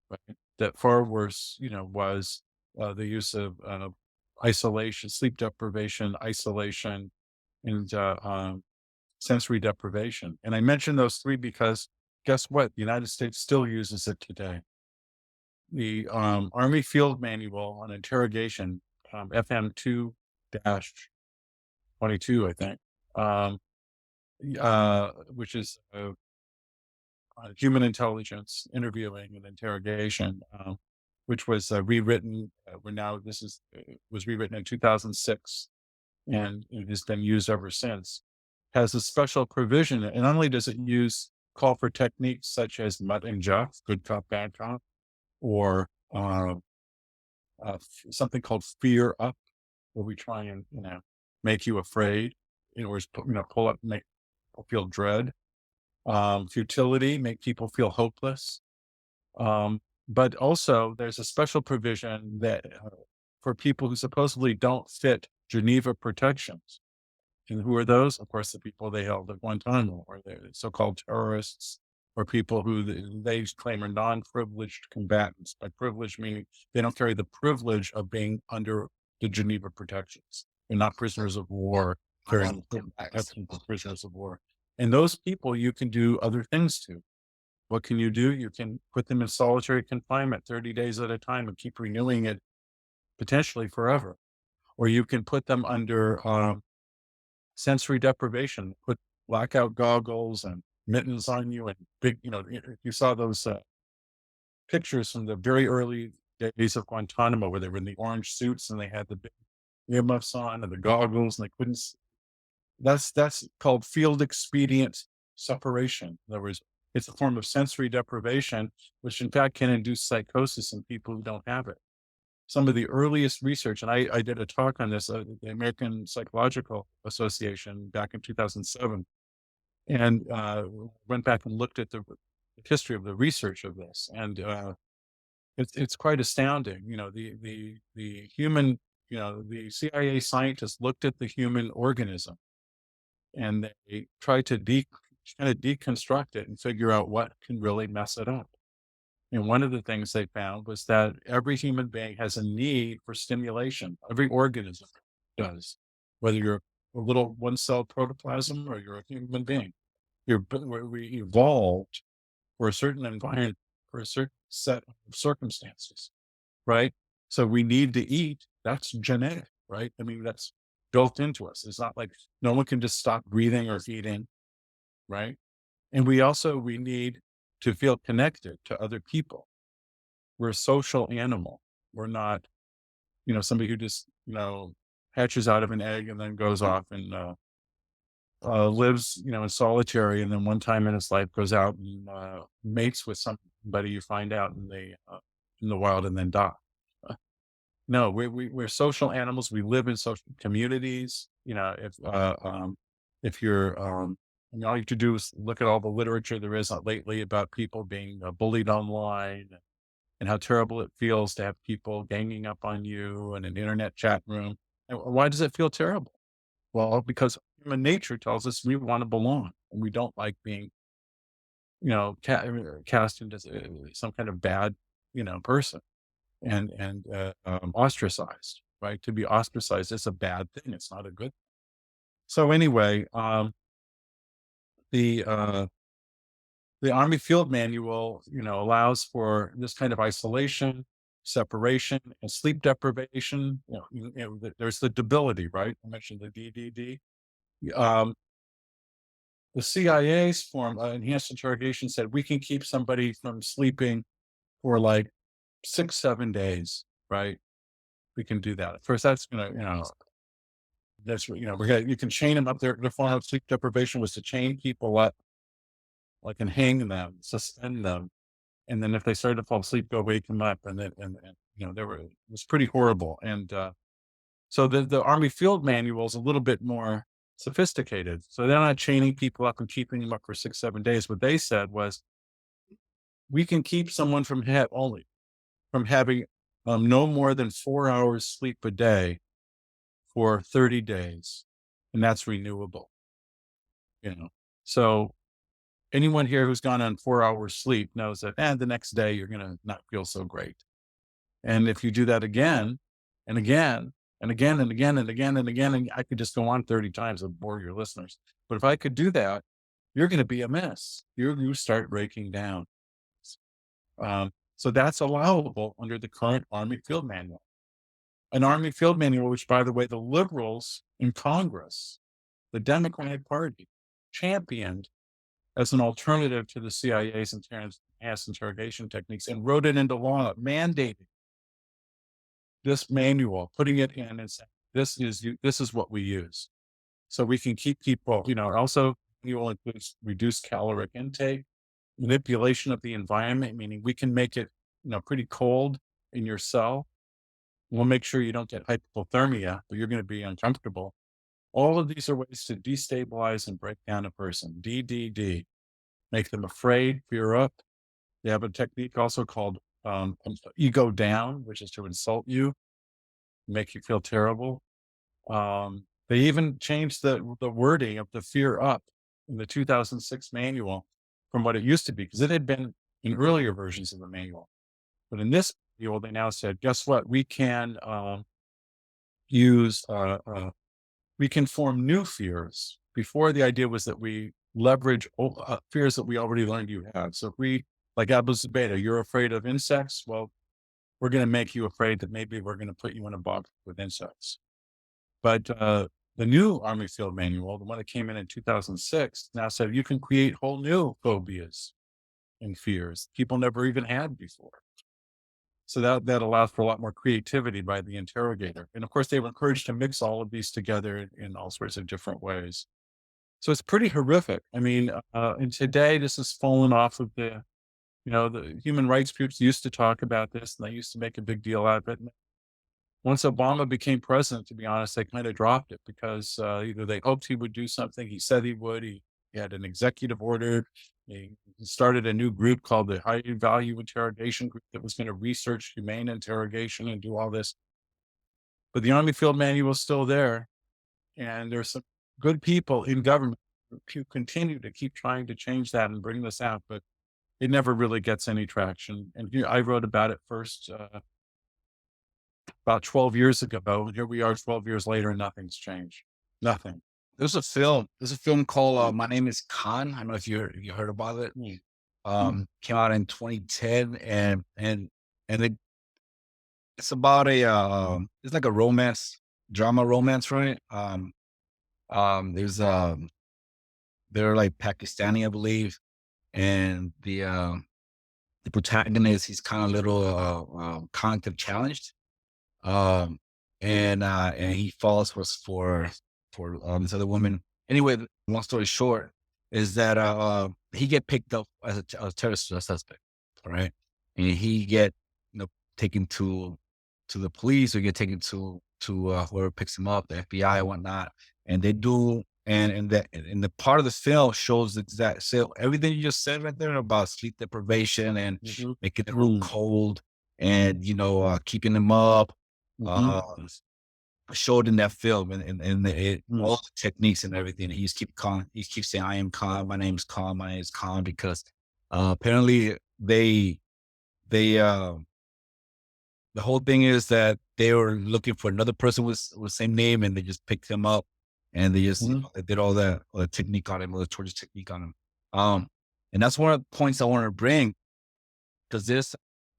Right? That far worse, was the use of isolation, sleep deprivation, isolation, and sensory deprivation. And I mention those 3 because guess what? The United States still uses it today. The Army Field Manual on Interrogation, FM 2-22, I think, which is human intelligence, interviewing and interrogation, which was rewritten. Was rewritten in 2006, and it has been used ever since. Has a special provision, and not only does it call for techniques such as mutt and juff, good cop, bad cop, or something called fear up, where we try and make you afraid, in other words, pull up, make people feel dread. Futility, make people feel hopeless. But also there's a special provision that for people who supposedly don't fit Geneva protections. And who are those? Of course, the people they held at Guantanamo, or the so-called terrorists, or people who they claim are non-privileged combatants. By privilege meaning they don't carry the privilege of being under the Geneva protections. They're not prisoners of war, carrying prisoners of war. And those people you can do other things to. What can you do? You can put them in solitary confinement 30 days at a time and keep renewing it potentially forever. Or you can put them under sensory deprivation, put blackout goggles and mittens on you and big, you saw those pictures from the very early days of Guantanamo where they were in the orange suits and they had the big earmuffs on and the goggles and they couldn't see. That's called field expedient separation. In other words, it's a form of sensory deprivation, which in fact can induce psychosis in people who don't have it. Some of the earliest research, and I did a talk on this, the American Psychological Association back in 2007, and went back and looked at the history of the research of this, and it's quite astounding. The human, the CIA scientists looked at the human organism, and they tried to kind of deconstruct it and figure out what can really mess it up. And one of the things they found was that every human being has a need for stimulation. Every organism does, whether you're a little one-cell protoplasm or you're a human being. We evolved for a certain environment, for a certain set of circumstances, right? So we need to eat. That's genetic, right? I mean, that's built into us. It's not like no one can just stop breathing or eating, right? And we need to feel connected to other people. We're a social animal. We're not, somebody who just, hatches out of an egg and then goes off and lives, in solitary, and then one time in his life goes out and mates with somebody you find out in the wild and then die. No, we're social animals. We live in social communities. If you're, all you have to do is look at all the literature there is lately about people being bullied online and how terrible it feels to have people ganging up on you in an internet chat room. And why does it feel terrible? Well, because human nature tells us we want to belong and we don't like being, cast into some kind of bad, person and ostracized, right? To be ostracized is a bad thing. It's not a good thing. So anyway, the Army Field Manual, allows for this kind of isolation, separation, and sleep deprivation. There's the debility, right? I mentioned the DDD. The CIA's form, enhanced interrogation, said we can keep somebody from sleeping for like 6-7 days, right? We can do that. Of course, that's that's you can chain them up there. The form of sleep deprivation was to chain people up, like, and hang them, suspend them, and then if they started to fall asleep, go wake them up, and it was pretty horrible. And so the Army Field Manual is a little bit more sophisticated. So they're not chaining people up and keeping them up for 6-7 days. What they said was, we can keep someone from having no more than 4 hours sleep a day for 30 days, and that's renewable. So anyone here who's gone on 4 hours sleep knows that, the next day you're going to not feel so great. And if you do that again and again and again and again and again and again, and I could just go on 30 times and bore your listeners. But if I could do that, you're going to be a mess. You start breaking down. So that's allowable under the current Army Field Manual. An Army Field Manual, which, by the way, the liberals in Congress, the Democratic Party, championed as an alternative to the CIA's enhanced interrogation techniques and wrote it into law, mandating this manual, putting it in and saying, this is what we use. So we can keep people, also manual includes reduced caloric intake, manipulation of the environment, meaning we can make it, pretty cold in your cell. We'll make sure you don't get hypothermia, but you're going to be uncomfortable. All of these are ways to destabilize and break down a person. DDD. Make them afraid, fear up. They have a technique also called ego down, which is to insult you, make you feel terrible. They even changed the wording of the fear up in the 2006 manual from what it used to be, because it had been in earlier versions of the manual. But in this manual, they now said, guess what? We can we can form new fears. Before, the idea was that we leverage fears that we already learned you have. So if we, like Abu Zubaydah, you're afraid of insects. Well, we're going to make you afraid that maybe we're going to put you in a box with insects. But the new Army Field Manual, the one that came in 2006, now said you can create whole new phobias and fears people never even had before. So that allows for a lot more creativity by the interrogator. And of course, they were encouraged to mix all of these together in all sorts of different ways. So it's pretty horrific. I mean, and today this has fallen off of the human rights groups used to talk about this, and they used to make a big deal out of it. And once Obama became president, to be honest, they kind of dropped it because either they hoped he would do something. He said he would. He had an executive order. He started a new group called the High Value Interrogation Group that was going to research humane interrogation and do all this. But the Army Field Manual is still there. And there's some good people in government who continue to keep trying to change that and bring this out, but it never really gets any traction. And I wrote about it first about 12 years ago. Here we are 12 years later and nothing's changed. Nothing. There's a film called My Name is Khan. I don't know if you heard about it. Came out in 2010 and it's about it's like a drama romance, right? There's they're like Pakistani, I believe, and the protagonist, he's kind of a little cognitive challenged, and he falls for this other woman. Anyway, long story short is that he get picked up as a terrorist suspect, all right, and he get taken to the police, or get taken to whoever picks him up, the FBI and whatnot, and they do. And the part of the film shows exact. So everything you just said right there about sleep deprivation and making the room cold, and keeping them up, showed in that film, and all the techniques and everything. He keeps saying, "I am calm. My name is calm. My name is calm," because apparently they the whole thing is that they were looking for another person with the same name, and they just picked him up. And they just they did all the technique on him, all the torture technique on him. And that's one of the points I want to bring, because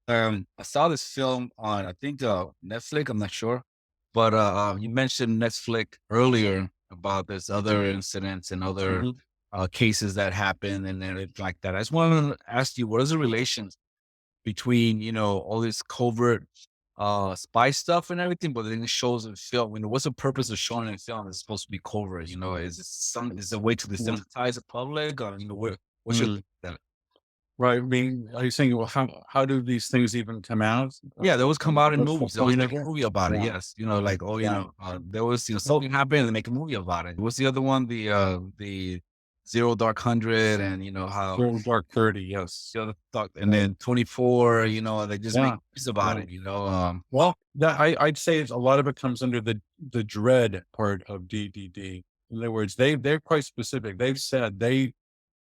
I saw this film on, I think, Netflix. I'm not sure, but you mentioned Netflix earlier about this other incidents and other cases that happen and everything like that. I just wanted to ask you, what is the relations between all this covert spy stuff and everything, but then it shows in film? What's the purpose of showing in film? It's supposed to be covert, is it a way to desensitize the public, or what's your Right. I mean, are you saying, well, how do these things even come out? Yeah, those come out in What's the movies. They always point of make a it? movie about it. Yeah. Yes, like Yeah. there was something happened and they make a movie about it. What's the other one? The Zero Dark 100, and how Zero Dark 30. Yes. the other dark, and then 24. They just make Yeah. movies about Yeah. it. Well, I'd say a lot of it comes under the dread part of DDD. In other words, they're quite specific. They've said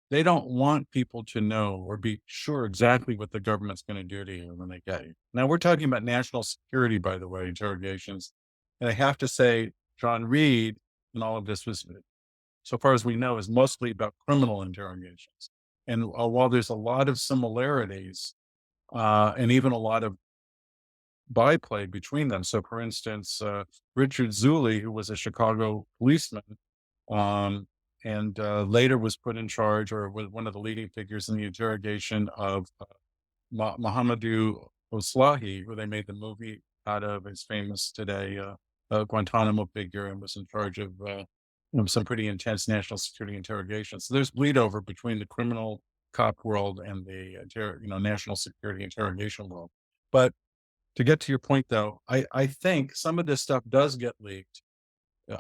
they don't want people to know or be sure exactly what the government's going to do to you when they get you. Now we're talking about national security, by the way, interrogations. And I have to say, John Reid and all of this was, so far as we know, is mostly about criminal interrogations. And while there's a lot of similarities, and even a lot of byplay between them. So, for instance, Richard Zuley, who was a Chicago policeman, um, and later was put in charge or was one of the leading figures in the interrogation of Mohamedou Oslahi, who they made the movie out of, is famous today, Guantanamo figure, and was in charge of some pretty intense national security interrogations. So there's bleed over between the criminal cop world and the national security interrogation world. But to get to your point, though, I think some of this stuff does get leaked.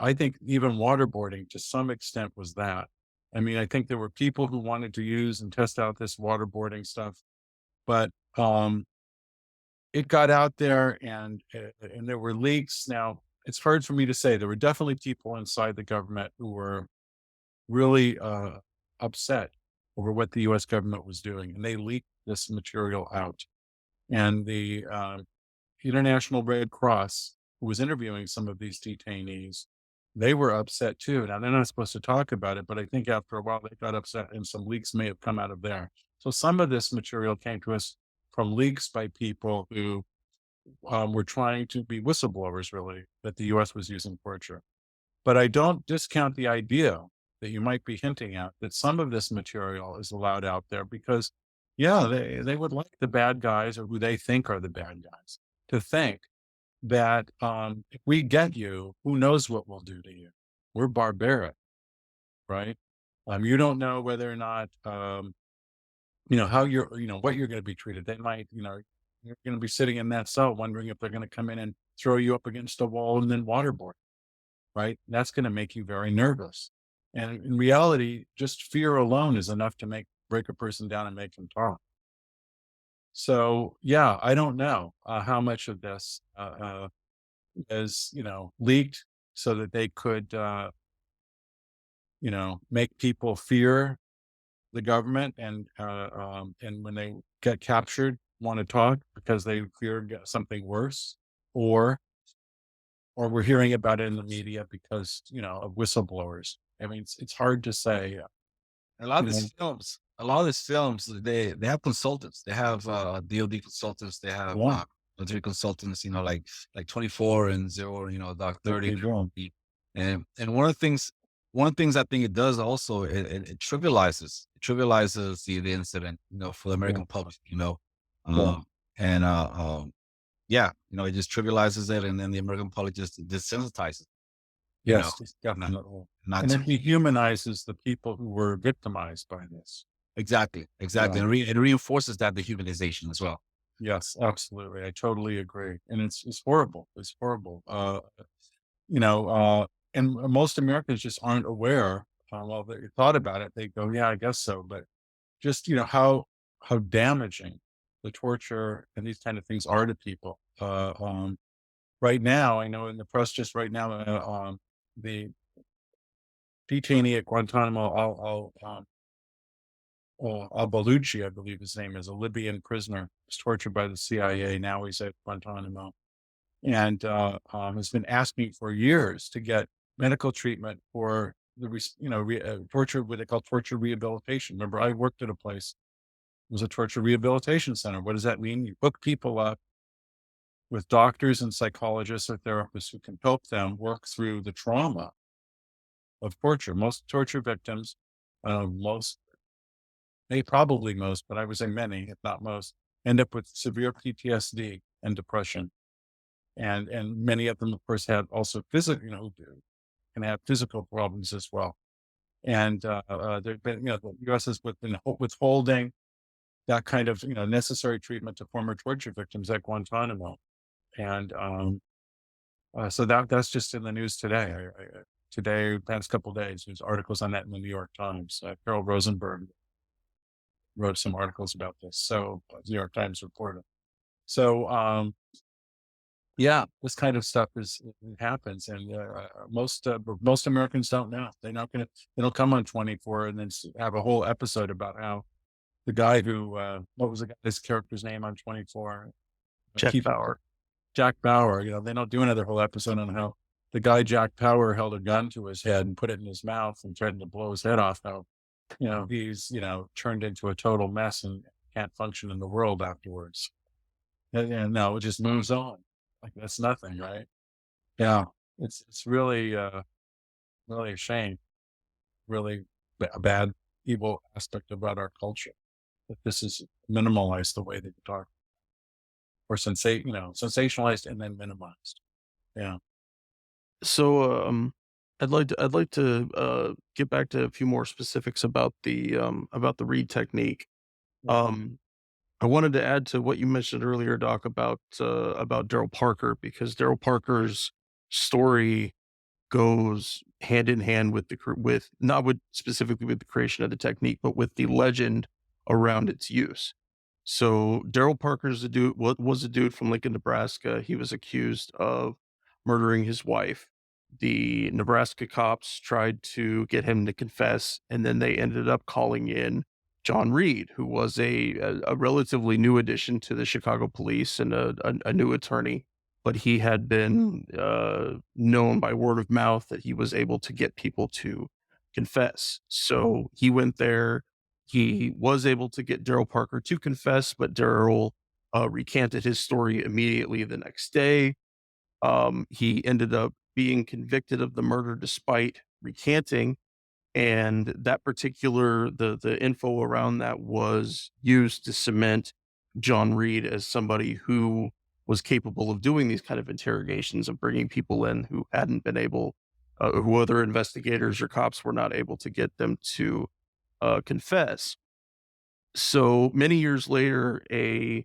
I think even waterboarding to some extent was that. I mean, I think there were people who wanted to use and test out this waterboarding stuff, but it got out there and there were leaks. Now, it's hard for me to say. There were definitely people inside the government who were really upset over what the U.S. government was doing, and they leaked this material out. And the International Red Cross, who was interviewing some of these detainees, they were upset too. Now, they're not supposed to talk about it, but I think after a while they got upset and some leaks may have come out of there. So some of this material came to us from leaks by people who were trying to be whistleblowers, really, that the US was using torture. But I don't discount the idea that you might be hinting at that some of this material is allowed out there because, yeah, they would like the bad guys or who they think are the bad guys to think that if we get you, who knows what we'll do to you? We're barbaric, right? You don't know whether or not, how what you're going to be treated. They might, you're going to be sitting in that cell wondering if they're going to come in and throw you up against a wall and then waterboard, right? That's going to make you very nervous. And in reality, just fear alone is enough to break a person down and make them talk. So yeah, I don't know how much of this is leaked so that they could make people fear the government and when they get captured want to talk because they fear something worse, or we're hearing about it in the media because of whistleblowers. I mean, it's hard to say. You know, A lot of these films, they have consultants. They have DoD consultants. They have yeah, military consultants. Like 24 and Zero. Doc what 30. they do. And one of the things I think it does also, it trivializes the incident. For the Yeah, American public. yeah. And yeah, it just trivializes it, and then the American public just desensitizes. You know, Yes, not definitely. not And to it dehumanizes the people who were victimized by this. exactly, Yeah. and it reinforces that dehumanization as well. Yes, absolutely. I totally agree. And it's horrible. It's horrible. And most Americans just aren't aware. Well, they thought about it. They go, yeah, I guess so. But just, how damaging the torture and these kind of things are to people. Right now, I know in the press just right now, the detainee at Guantanamo, al-Baluchi, I believe his name is, a Libyan prisoner, was tortured by the CIA. Now he's at Guantanamo, and has been asking for years to get medical treatment for torture, what they call torture rehabilitation. Remember, I worked at a place, it was a torture rehabilitation center. What does that mean? You hook people up with doctors and psychologists or therapists who can help them work through the trauma of torture. Most torture victims, most, probably most, but I would say many, if not most, end up with severe PTSD and depression. And many of them, of course, have also physical, can have physical problems as well. And there's been, the U.S. has been withholding that kind of, necessary treatment to former torture victims at Guantanamo. And so that's just in the news today. Today, past couple of days, there's articles on that in the New York Times. Carol Rosenberg wrote some articles about this. So New York Times reported. So yeah, this kind of stuff it happens, and most Americans don't know. They don't come on 24 and then have a whole episode about how the guy who what was his character's name on 24? Jack Bauer. Jack Bauer. They don't do another whole episode on how the guy Jack Bauer held a gun to his head and put it in his mouth and threatened to blow his head off. How he's turned into a total mess and can't function in the world afterwards. And no, it just moves on like that's nothing, right? Yeah, it's really really a shame, really a bad, evil aspect about our culture that this is minimalized the way that you talk, or sensationalized and then minimized. Yeah. So, I'd like to get back to a few more specifics about the Reid technique. Um, I wanted to add to what you mentioned earlier, Doc, about Daryl Parker, because Daryl Parker's story goes hand in hand with with not with specifically with the creation of the technique, but with the legend around its use. So Daryl Parker's a dude was a dude from Lincoln, Nebraska. He was accused of murdering his wife. The Nebraska cops tried to get him to confess, and then they ended up calling in John Reid, who was a relatively new addition to the Chicago police and a new attorney. But he had been known by word of mouth that he was able to get people to confess. So he went there. He was able to get Daryl Parker to confess, but Daryl recanted his story immediately the next day. He ended up being convicted of the murder despite recanting, and that particular the info around that was used to cement John Reid as somebody who was capable of doing these kind of interrogations, of bringing people in who hadn't been able, who other investigators or cops were not able to get them to confess. So many years later, a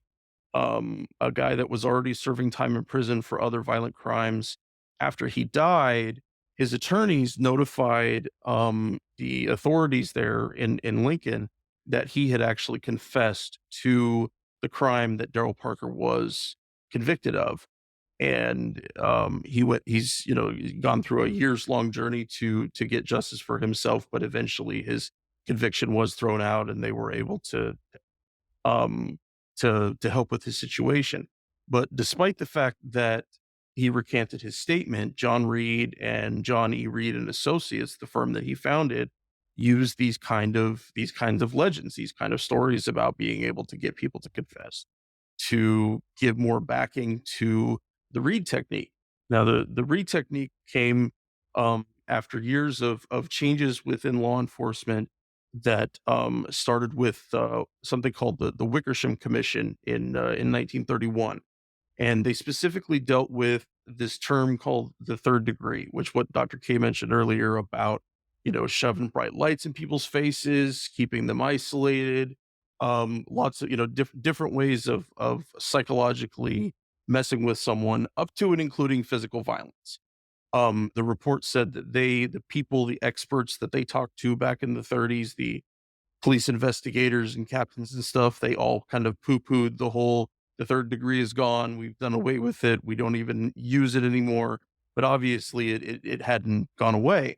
guy that was already serving time in prison for other violent crimes, after he died, his attorneys notified the authorities there in Lincoln that he had actually confessed to the crime that Daryl Parker was convicted of. And he's gone through a years long journey to get justice for himself, but eventually his conviction was thrown out and they were able um, to help with his situation. But despite the fact that he recanted his statement, John Reid and John E. Reid and Associates, the firm that he founded, used these kinds of legends, these kind of stories about being able to get people to confess, to give more backing to the Reid technique. Now, the Reid technique came after years of changes within law enforcement that started with something called the Wickersham Commission in 1931, and they specifically dealt with this term called the third degree, which what Dr. K mentioned earlier about shoving bright lights in people's faces, keeping them isolated, lots of different ways of psychologically messing with someone, up to and including physical violence. The report said that the experts that they talked to back in the 30s, the police investigators and captains and stuff, they all kind of poo-pooed the third degree is gone. We've done away with it. We don't even use it anymore. But obviously it hadn't gone away.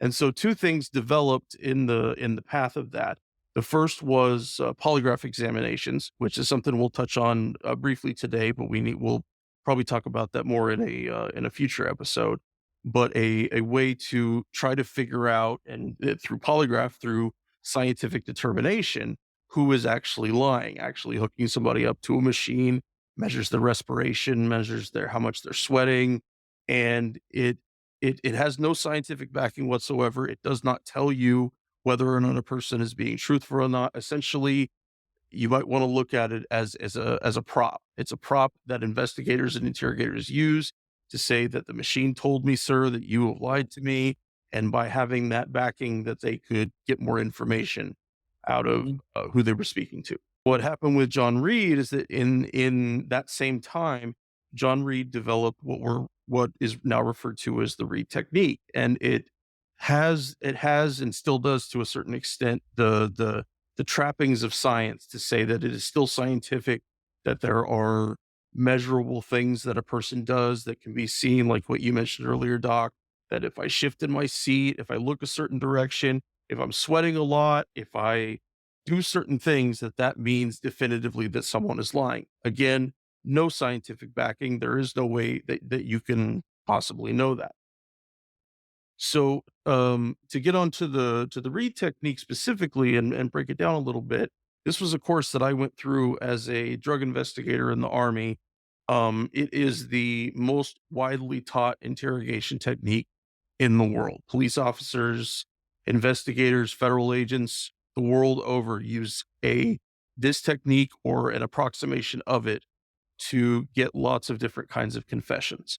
And so two things developed in the path of that. The first was polygraph examinations, which is something we'll touch on briefly today, but we'll probably talk about that more in a future episode. But a way to try to figure out, and through polygraph, through scientific determination, who is actually lying, actually hooking somebody up to a machine, measures the respiration, measures how much they're sweating, and it has no scientific backing whatsoever. It does not tell you whether or not a person is being truthful or not. Essentially, you might want to look at it as a prop. It's a prop that investigators and interrogators use to say that the machine told me, sir, that you have lied to me. And by having that backing, that they could get more information out of who they were speaking to. What happened with John Reid is that in that same time, John Reid developed what is now referred to as the Reid technique, and it has and still does to a certain extent the trappings of science to say that it is still scientific, that there are measurable things that a person does that can be seen, like what you mentioned earlier, Doc, that if I shift in my seat, if I look a certain direction, if I'm sweating a lot, if I do certain things, that means definitively that someone is lying. Again, no scientific backing. There is no way that you can possibly know that. So, to get onto the Reid technique specifically and break it down a little bit, this was a course that I went through as a drug investigator in the Army. It is the most widely taught interrogation technique in the world. Police officers, investigators, federal agents, the world over use this technique or an approximation of it to get lots of different kinds of confessions.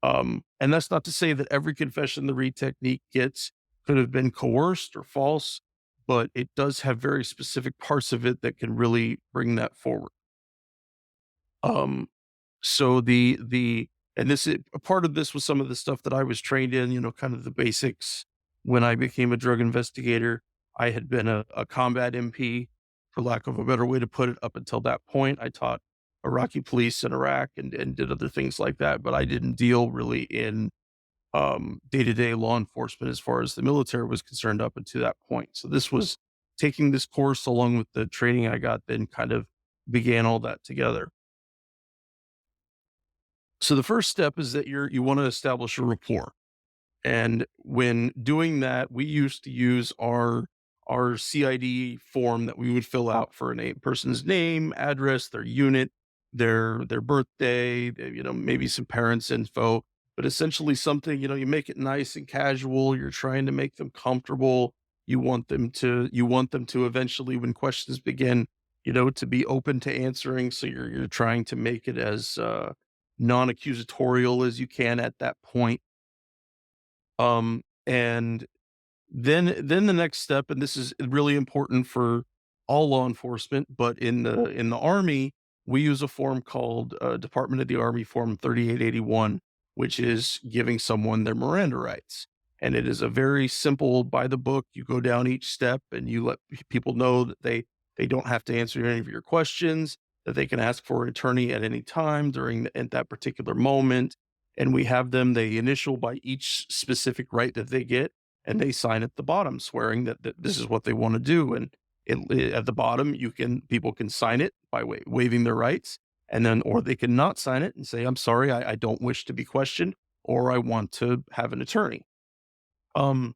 And that's not to say that every confession the Reid technique gets could have been coerced or false, but it does have very specific parts of it that can really bring that forward. Um, so the and this is a part of this was some of the stuff that I was trained in, kind of the basics. When I became a drug investigator, I had been a combat MP, for lack of a better way to put it. Up until that point, I taught Iraqi police in Iraq and did other things like that, but I didn't deal really in day-to-day law enforcement as far as the military was concerned up until that point. So this was taking this course along with the training I got, then kind of began all that together. So the first step is that you want to establish a rapport. And when doing that, we used to use our CID form that we would fill out for a person's name, address, their unit, their birthday, maybe some parents' info, but essentially something, you make it nice and casual. You're trying to make them comfortable. You want them to eventually, when questions begin, to be open to answering. So you're trying to make it as non-accusatorial as you can at that point. And then the next step, and this is really important for all law enforcement, but in the Army, we use a form called Department of the Army Form 3881, which is giving someone their Miranda rights. And it is a very simple, by the book. You go down each step and you let people know that they don't have to answer any of your questions, that they can ask for an attorney at any time at that particular moment. And we have them, they initial by each specific right that they get, and they sign at the bottom, swearing that this is what they want to do. And at the bottom, people can sign it by waiving their rights, and then or they can not sign it and say, "I'm sorry, I don't wish to be questioned, or I want to have an attorney." Um,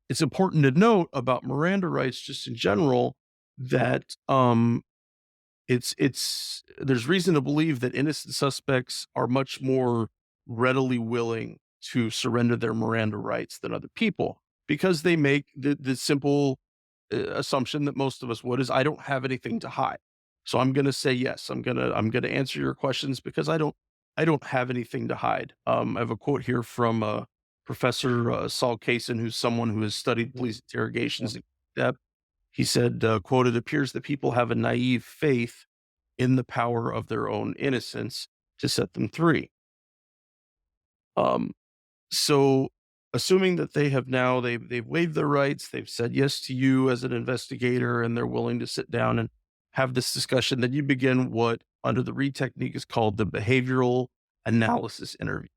it's important to note about Miranda rights, just in general, that there's reason to believe that innocent suspects are much more readily willing to surrender their Miranda rights than other people, because they make the simple assumption that most of us would, is I don't have anything to hide. So I'm going to say yes. I'm going to answer your questions because I don't have anything to hide. I have a quote here from Professor Saul Kaysen, who's someone who has studied police interrogations in depth. He said, quote, "It appears that people have a naive faith in the power of their own innocence to set them free." Um, so assuming that they've waived their rights, they've said yes to you as an investigator, and they're willing to sit down and have this discussion, then you begin what under the Reid technique is called the behavioral analysis interview.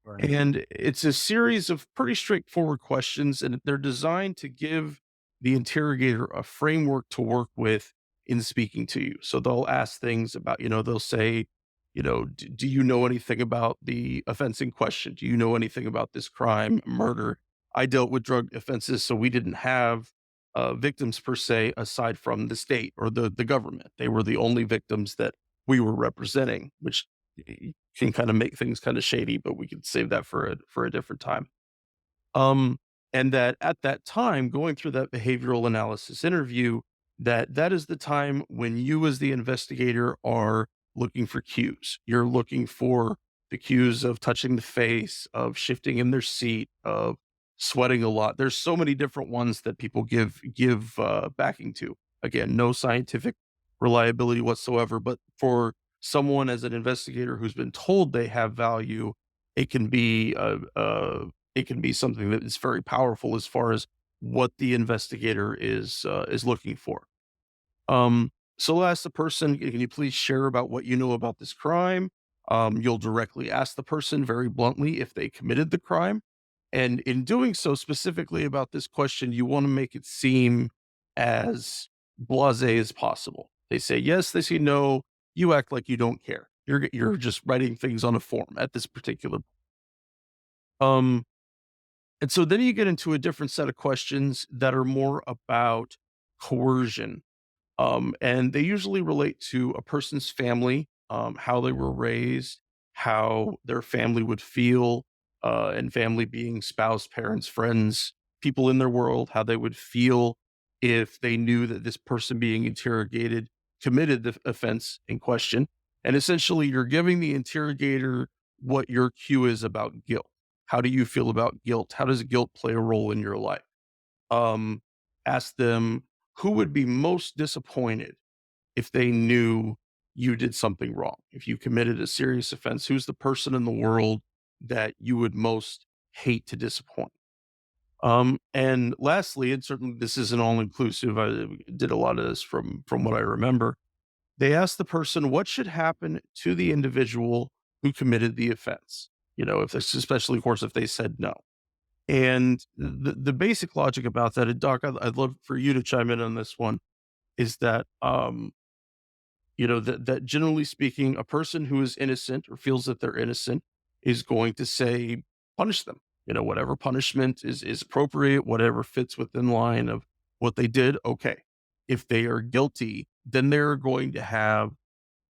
Right. And it's a series of pretty straightforward questions, and they're designed to give the interrogator a framework to work with in speaking to you. So they'll ask things about, they'll say, do you know anything about the offense in question? Do you know anything about this crime, murder? I dealt with drug offenses, so we didn't have victims per se, aside from the state or the government. They were the only victims that we were representing, which can kind of make things kind of shady, but we could save that for a different time. Um, and that at that time, going through that behavioral analysis interview, that is the time when you as the investigator are looking for cues. You're looking for the cues of touching the face, of shifting in their seat, of sweating a lot. There's so many different ones that people give backing to. Again, no scientific reliability whatsoever. But for someone as an investigator who's been told they have value, it can be it can be something that is very powerful as far as what the investigator is looking for. So I'll ask the person, can you please share about what you know about this crime? You'll directly ask the person very bluntly if they committed the crime. And in doing so, specifically about this question, you want to make it seem as blasé as possible. They say yes, they say no. You act like you don't care. You're just writing things on a form at this particular. Um, and so then you get into a different set of questions that are more about coercion, and they usually relate to a person's family, how they were raised, how their family would feel, and family being spouse, parents, friends, people in their world, how they would feel if they knew that this person being interrogated committed the offense in question. And essentially, you're giving the interrogator what your cue is about guilt. How do you feel about guilt? How does guilt play a role in your life? Um, Ask them who would be most disappointed if they knew you did something wrong. If you committed a serious offense, who's the person in the world that you would most hate to disappoint? And lastly, and certainly this isn't all inclusive. I did a lot of this from what I remember. They asked the person what should happen to the individual who committed the offense. You know, if this, especially of course, if they said no. And the basic logic about that, and Doc, I'd love for you to chime in on this one, is that that generally speaking, a person who is innocent or feels that they're innocent is going to say punish them. You know, whatever punishment is appropriate, whatever fits within line of what they did. Okay, if they are guilty, then they're going to have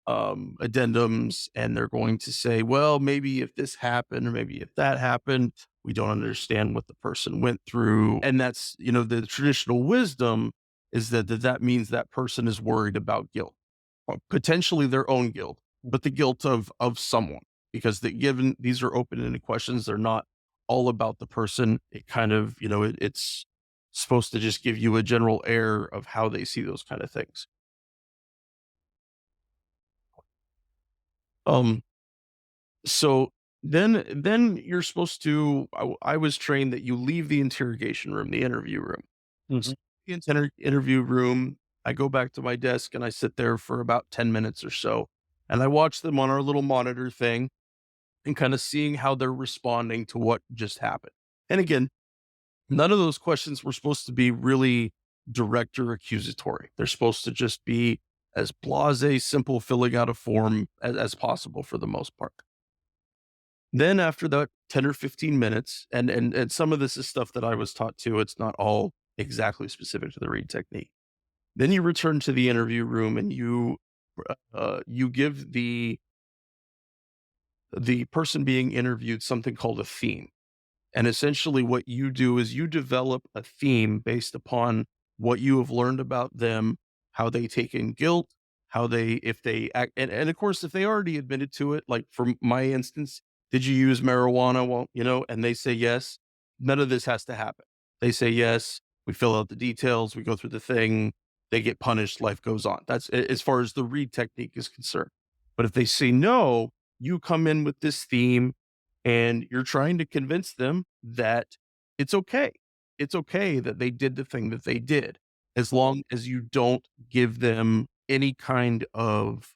addendums, and they're going to say, well, maybe if this happened or maybe if that happened, we don't understand what the person went through. And that's, the traditional wisdom is that means that person is worried about guilt, or potentially their own guilt, but the guilt of someone, because given these are open-ended questions, they're not all about the person. It kind of, it's supposed to just give you a general air of how they see those kind of things. Um, So then you're supposed to. I was trained that you leave the interrogation room, the interview room. So Mhm. the interview room. I go back to my desk and I sit there for about 10 minutes or so, and I watch them on our little monitor thing and kind of seeing how they're responding to what just happened. And again, none of those questions were supposed to be really direct or accusatory. They're supposed to just be as blasé, simple, filling out a form as possible for the most part. Then after that 10 or 15 minutes, and some of this is stuff that I was taught too, it's not all exactly specific to the Reid technique. Then you return to the interview room and you give the person being interviewed something called a theme. And essentially what you do is you develop a theme based upon what you have learned about them, how they take in guilt, how they, if they act, and of course, if they already admitted to it, like for my instance, did you use marijuana? Well, and they say yes, none of this has to happen. They say yes, we fill out the details, we go through the thing, they get punished, life goes on. That's as far as the Reid technique is concerned. But if they say no, you come in with this theme and you're trying to convince them that it's okay. It's okay that they did the thing that they did, as long as you don't give them any kind of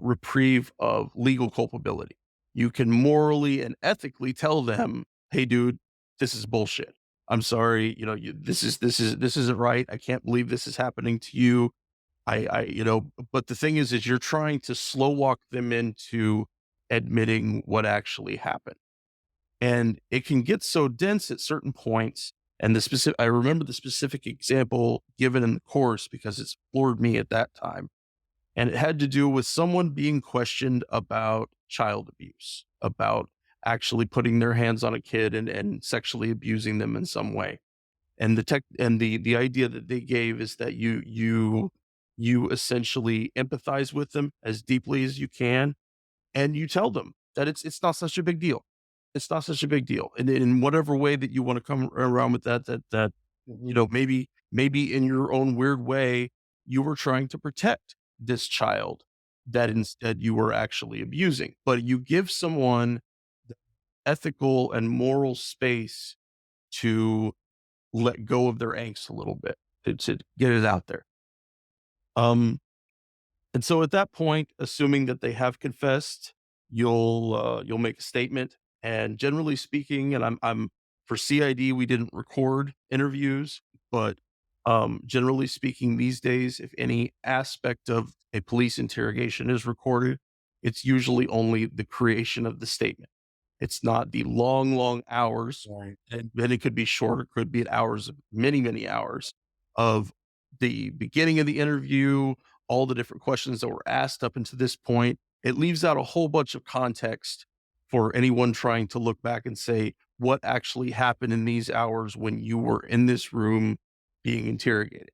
reprieve of legal culpability. You can morally and ethically tell them, "Hey, dude, this is bullshit. I'm sorry. This isn't right. I can't believe this is happening to you. But the thing is you're trying to slow walk them into admitting what actually happened. And it can get so dense at certain points. And I remember the specific example given in the course because it's floored me at that time. And it had to do with someone being questioned about child abuse, about actually putting their hands on a kid and sexually abusing them in some way. And the idea that they gave is that you essentially empathize with them as deeply as you can, and you tell them that it's not such a big deal. It's not such a big deal. And in whatever way that you want to come around with that, Mhm. maybe in your own weird way, you were trying to protect this child that instead you were actually abusing. But you give someone the ethical and moral space to let go of their angst a little bit, to get it out there. And so at that point, assuming that they have confessed, you'll make a statement. And generally speaking, and I'm for CID, we didn't record interviews, but generally speaking, these days, if any aspect of a police interrogation is recorded, it's usually only the creation of the statement. It's not the long, long hours, Right. and then it could be shorter, could be hours of many, many hours of the beginning of the interview, all the different questions that were asked up until this point. It leaves out a whole bunch of context for anyone trying to look back and say, what actually happened in these hours when you were in this room being interrogated?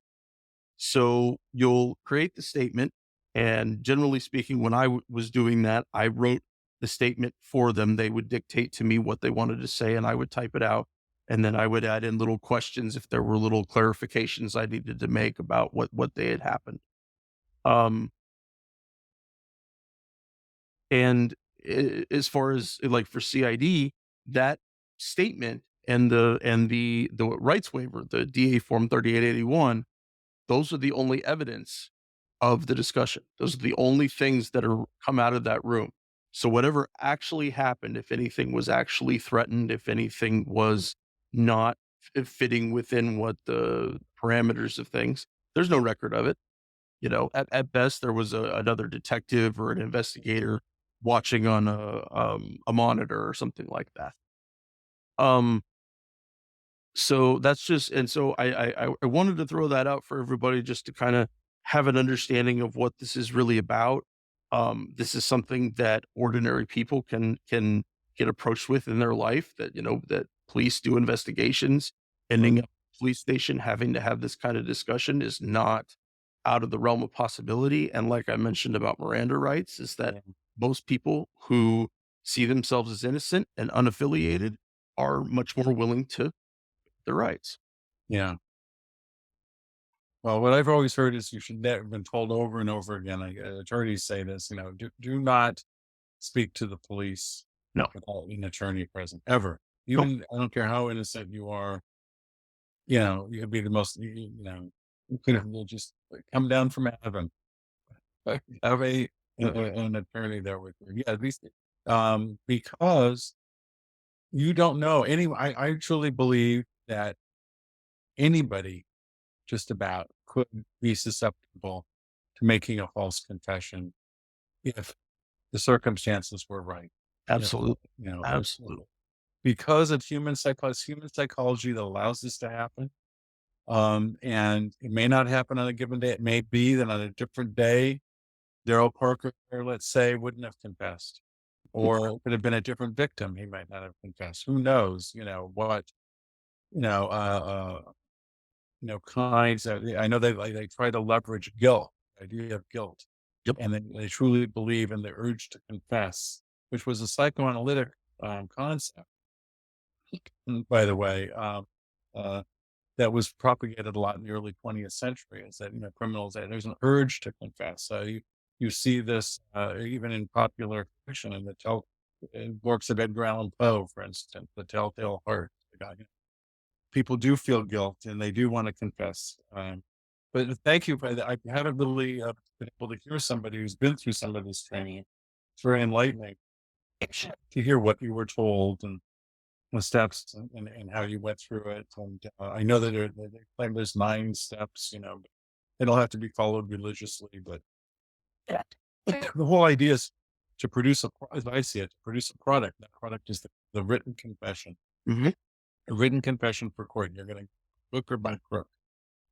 So you'll create the statement. And generally speaking, when I was doing that, I wrote the statement for them. They would dictate to me what they wanted to say, and I would type it out. And then I would add in little questions if there were little clarifications I needed to make about what they had happened. Um, and as far as like for CID, that statement and the rights waiver, the DA form 3881, those are the only evidence of the discussion. Those are the only things that are come out of that room. So whatever actually happened, if anything was actually threatened, if anything was not fitting within what the parameters of things, there's no record of it. You know, at best, there was another detective or an investigator watching on a monitor or something like that. Um, so that's just, and so I wanted to throw that out for everybody just to kind of have an understanding of what this is really about. This is something that ordinary people can get approached with in their life. That, you know, that police do investigations, ending up at the police station having to have this kind of discussion is not out of the realm of possibility. And like I mentioned about Miranda rights, is that Yeah. most people who see themselves as innocent and unaffiliated are much more willing to their rights. Yeah. Well, what I've always heard is you should never been told over and over again. Attorneys say this, do not speak to the police No, without an attorney present ever. no, Even I don't care how innocent you are, you could be the most, you could have just come down from heaven. Have an attorney there with you. Yeah, at least because you don't know any. I truly believe that anybody just about could be susceptible to making a false confession if the circumstances were right. If, absolutely, if, absolutely. because of human psychology that allows this to happen. And it may not happen on a given day. It may be that on a different day, Daryl Parker, let's say, wouldn't have confessed, or it could have been a different victim. He might not have confessed. Who knows? You know, uh, kinds of, I know they try to leverage guilt, the idea of guilt, Yep. and they truly believe in the urge to confess, which was a psychoanalytic concept, by the way, uh, that was propagated a lot in the early 20th century. Is that criminals, there's an urge to confess. So you see this even in popular fiction, in in works of Edgar Allan Poe, for instance, The Telltale Heart. The guy, people do feel guilt and they do want to confess. But thank you. I haven't really been able to hear somebody who's been through some of this training. It's very enlightening to hear what you were told and the steps and how you went through it. And I know that they claim there's 9 steps, but they don't have to be followed religiously. But the whole idea is to produce as I see it, to produce a product. That product is the written confession. Mhm. A written confession for court. You're going to book or by crook.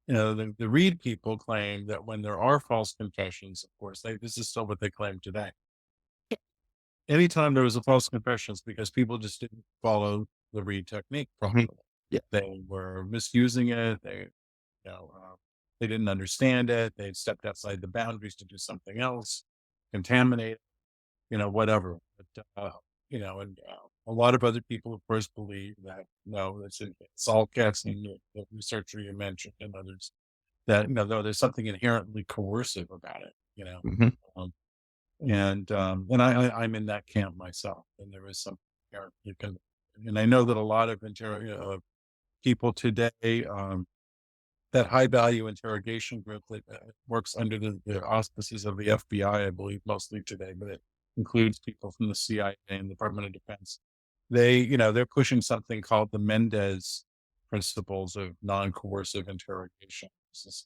The Reid people claim that when there are false confessions, of course, this is still what they claim today. Anytime there was a false confession, it's because people just didn't follow the Reid technique properly. Yeah. They were misusing it. They didn't understand it. They stepped outside the boundaries to do something else, contaminate, whatever. But, and a lot of other people, of course, believe that no, it's all cats and the researcher you mentioned and others that, though there's something inherently coercive about it, Hmm. um, I'm in that camp myself, and there is some you can, and I know that a lot of people today, that high value interrogation group that works under the auspices of the FBI, I believe, mostly today, but it includes people from the CIA and the Department of Defense. They're pushing something called the Mendez principles of non-coercive interrogation.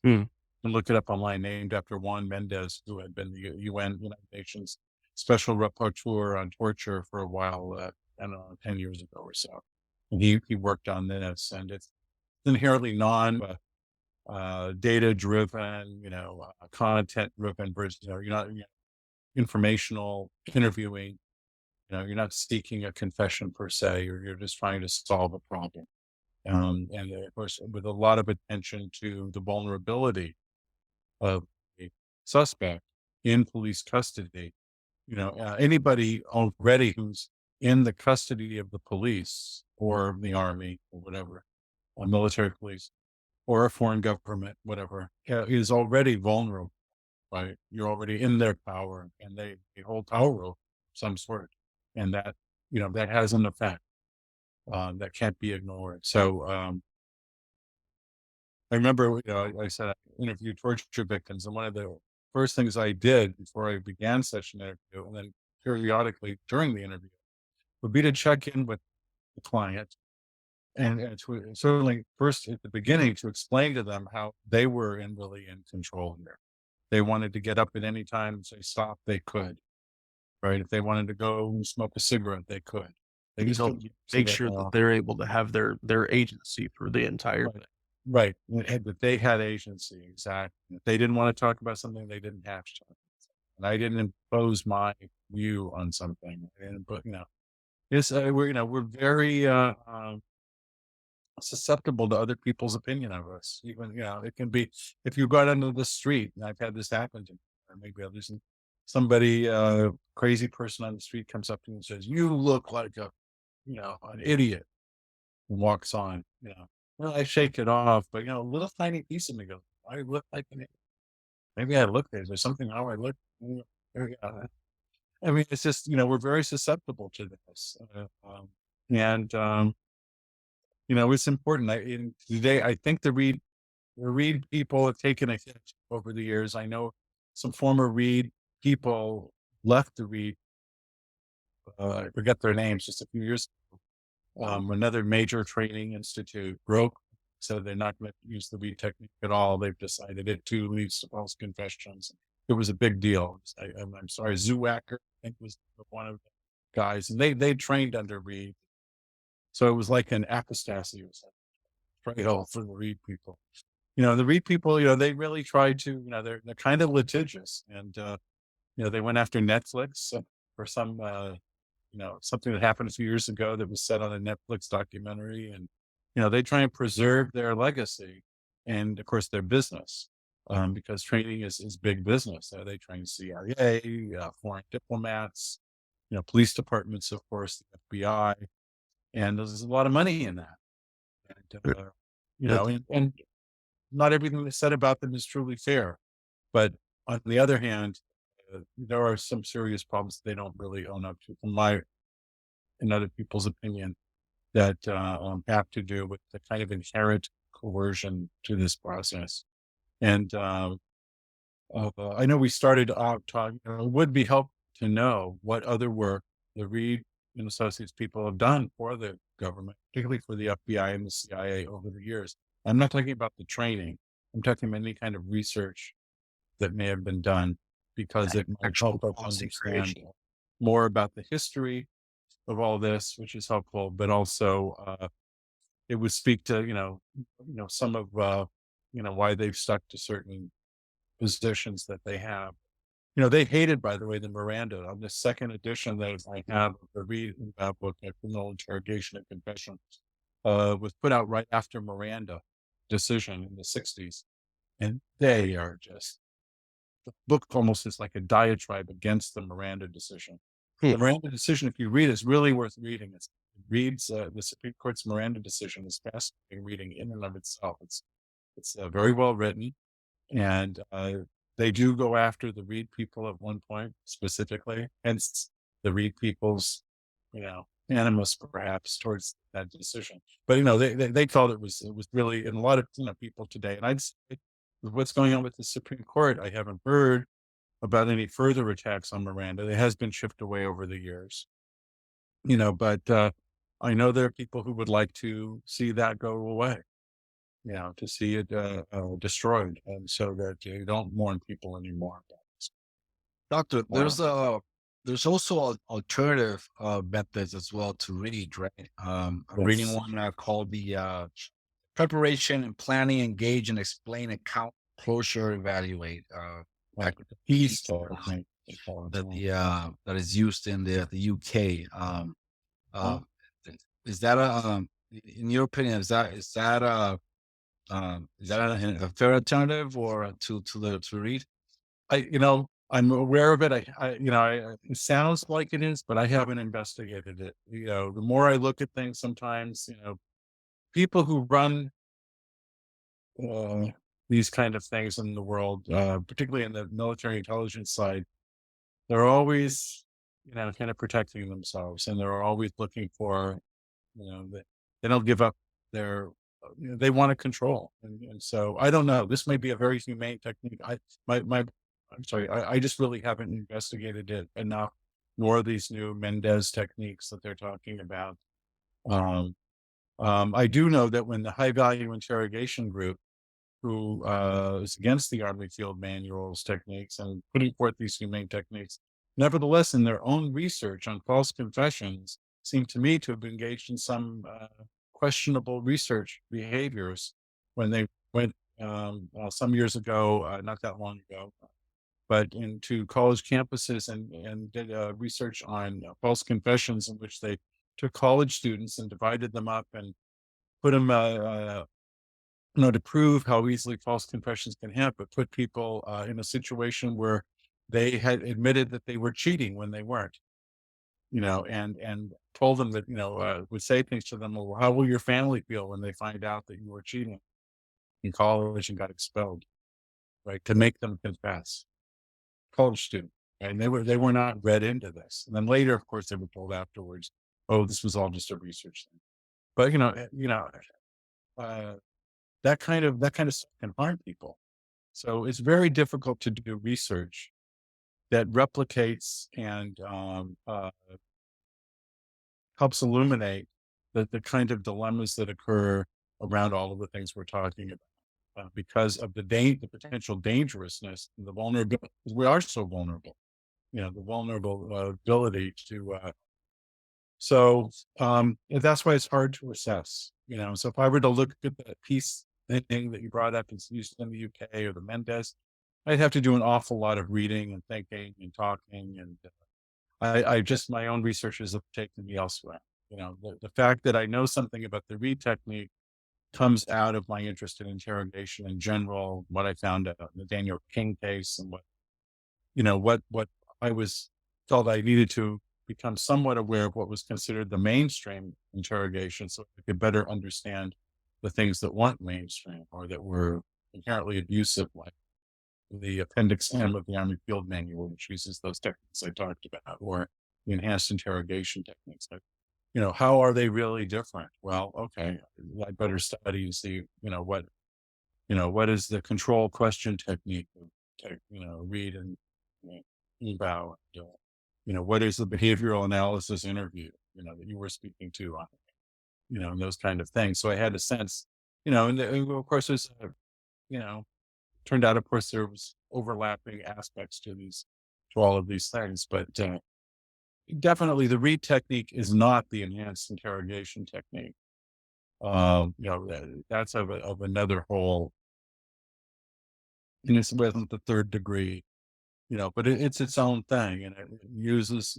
Mm. You can look it up online, named after Juan Mendez, who had been the United Nations Special Rapporteur on torture for a while, I don't know, 10 years ago or so. And he worked on this, and it's inherently non data driven, content driven versus, you're not informational interviewing, you're not seeking a confession per se, you're just trying to solve a problem. And of course, with a lot of attention to the vulnerability of a suspect in police custody, anybody already who's in the custody of the police or the army or whatever, or military police or a foreign government, whatever, is already vulnerable, right? You're already in their power, and they hold power of some sort, and that has an effect that can't be ignored. So I remember, like I said, I interviewed torture victims, and one of the first things I did before I began such an interview, and then periodically during the interview, would be to check in with the client and to certainly first at the beginning to explain to them how they were really in control here. They wanted to get up at any time and say stop, they could. Right? If they wanted to go and smoke a cigarette, they could. They You just help couldn't get a make cigarette sure that they're able to have their agency through the entire thing. Right. That they had agency, exactly. If they didn't want to talk about something, they didn't have to. And I didn't impose my view on something. And but it's we're very susceptible to other people's opinion of us. Even, it can be if you go out into the street, and I've had this happen to me, or maybe others, and somebody, crazy person on the street comes up to me and says, "You look like an idiot," and walks on, Well, I shake it off, but a little tiny piece of me goes, I look like an idiot. Maybe I look there. There's something how I look. I mean, it's just, we're very susceptible to this. And it's important. Today, I think the Reid people have taken a hit over the years. I know some former Reid people left the Reid. I forget their names. Just a few years ago. Another major training institute broke, so they're not going to use the Reid technique at all. They've decided it too leads to false confessions. It was a big deal. I'm sorry, Zuwacker, I think was one of the guys, and they trained under Reid. So it was like an apostasy. It was like trail for the Reid people. The Reid people, they really tried to, they're kind of litigious, and they went after Netflix for some, something that happened a few years ago that was set on a Netflix documentary, and they try and preserve their legacy, and of course their business, because training is big business. They train CIA, foreign diplomats, police departments, of course, the FBI, and there's a lot of money in that. And, and not everything that's said about them is truly fair. But on the other hand, there are some serious problems they don't really own up to, in my and other people's opinion, that have to do with the kind of inherent coercion to this process. And I know we started out talking, it would be helpful to know what other work the Reid and Associates people have done for the government, particularly for the FBI and the CIA over the years. I'm not talking about the training. I'm talking about any kind of research that may have been done, because it might help us understand more about the history of all this, which is helpful, but also it would speak to, some of, why they've stuck to certain positions that they have. They hated, by the way, the Miranda on the second edition that I have of the Reid book, Criminal Interrogation and Confession, was put out right after Miranda decision in the 60s. And they are just, the book almost is like a diatribe against the Miranda decision. The Miranda decision, if you read, is really worth reading. It reads the Supreme Court's Miranda decision is fascinating reading in and of itself. It's very well written. And they do go after the Reid people at one point specifically, hence the Reid people's, animus perhaps towards that decision. But they felt it was really, and a lot of people today, and I'd say with what's going on with the Supreme Court, I haven't heard about any further attacks on Miranda. It has been chipped away over the years, but I know there are people who would like to see that go away, to see it destroyed, and so that you don't mourn people anymore. Doctor, Wow. there's also alternative methods as well to read, right? I'm reading Yes. one called the preparation and planning, engage and explain, account, closure, evaluate. Like Back with the peace peace talk, I think they call it. that is used in the UK. Uh, Well, is that in your opinion, is that a fair alternative or to read? I'm aware of it. It sounds like it is, but I haven't investigated it. The more I look at things, sometimes, people who run uh, these kind of things in the world, particularly in the military intelligence side, they're always, kind of protecting themselves, and they're always looking for, they don't give up their, they want to control, and so I don't know. This may be a very humane technique. I'm sorry, I just really haven't investigated it enough, nor these new Mendez techniques that they're talking about. Um, I do know that when the high value interrogation group, who is against the Army field manuals techniques and putting forth these humane techniques, nevertheless, in their own research on false confessions, seem to me to have engaged in some questionable research behaviors when they went some years ago, not that long ago, but into college campuses and did research on false confessions in which they took college students and divided them up and put them to prove how easily false confessions can happen, but put people in a situation where they had admitted that they were cheating when they weren't, and told them that, would say things to them, well, how will your family feel when they find out that you were cheating in college and got expelled, right? To make them confess. College student, right? And they were not read into this. And then later, of course, they were told afterwards, oh, this was all just a research thing. But uh, that kind of stuff can harm people. So it's very difficult to do research that replicates and helps illuminate the kind of dilemmas that occur around all of the things we're talking about, because of the potential dangerousness, and the vulnerability. We are so vulnerable, the vulnerable ability to. And that's why it's hard to assess. So if I were to look at that piece thing that you brought up, it's used in the UK or the Mendez, I'd have to do an awful lot of reading and thinking and talking. And I just, my own researchers have taken me elsewhere. The fact that I know something about the Reid technique comes out of my interest in interrogation in general, what I found out in the Daniel King case, and what I was felt I needed to become somewhat aware of what was considered the mainstream interrogation, so I could better understand the things that weren't mainstream or that were inherently abusive, like the Appendix M of the Army Field Manual, which uses those techniques I talked about, or the enhanced interrogation techniques. But, how are they really different? Well, okay, I better study and see, what is the control question technique of Reid and Ebow? What is the behavioral analysis interview, that you were speaking to on, and those kind of things. So I had a sense, and of course, there's, you know, turned out, of course, there was overlapping aspects to all of these things, but definitely the Reid technique is not the enhanced interrogation technique. That's of another whole, and this wasn't the third degree, but it's its own thing, and it uses,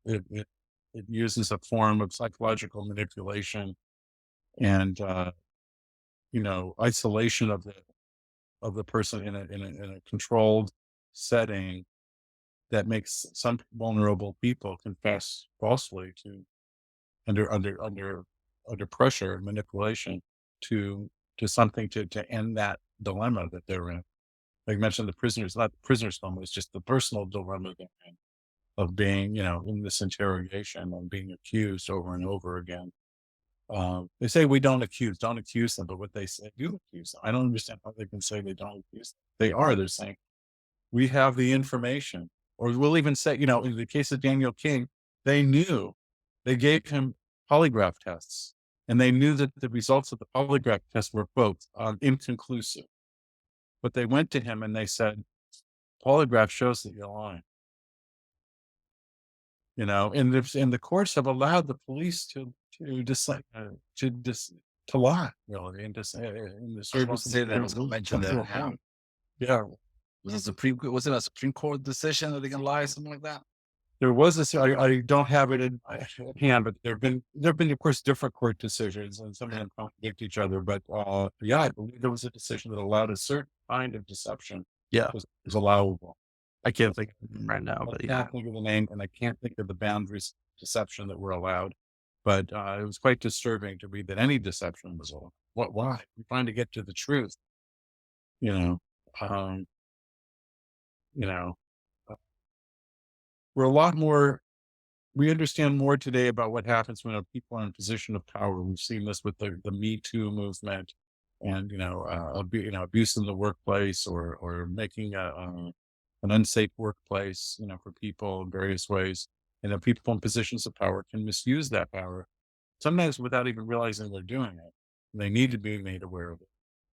it uses a form of psychological manipulation and isolation of the person in a controlled setting that makes some vulnerable people confess falsely to under pressure and manipulation to to something to end that dilemma that they're in. Like you mentioned, the prisoners, not the prisoner's dilemma, it's just the personal dilemma they're in of being, in this interrogation and being accused over and over again. They say we don't accuse them, but what they say, you accuse them. I don't understand how they can say they don't accuse them. They're saying, we have the information. Or we'll even say, in the case of Daniel King, they knew, they gave him polygraph tests, and they knew that the results of the polygraph test were, quote, inconclusive. But they went to him and they said, polygraph shows that you're lying. And the courts have allowed the police to decide to lie, really, and in the I was service to say that. I was going to mention that. Yeah, Was it a Supreme Court decision that they can lie, something like that? there was this. I don't have it in my hand, but there have been, of course, different court decisions, and some of them contradict each other. But yeah, I believe there was a decision that allowed a certain kind of deception. Yeah. was allowable. I can't think of them right now, I but can't think of the name, and I can't think of the boundaries of deception that were allowed. But it was quite disturbing to read that any deception was allowed. Why? We're trying to get to the truth. You know, um, you know, uh, we're a lot more. We understand more today about what happens when people are in a position of power. We've seen this with the Me Too movement, and abuse in the workplace, or making an unsafe workplace, for people in various ways. And that people in positions of power can misuse that power, sometimes without even realizing they're doing it. They need to be made aware of it,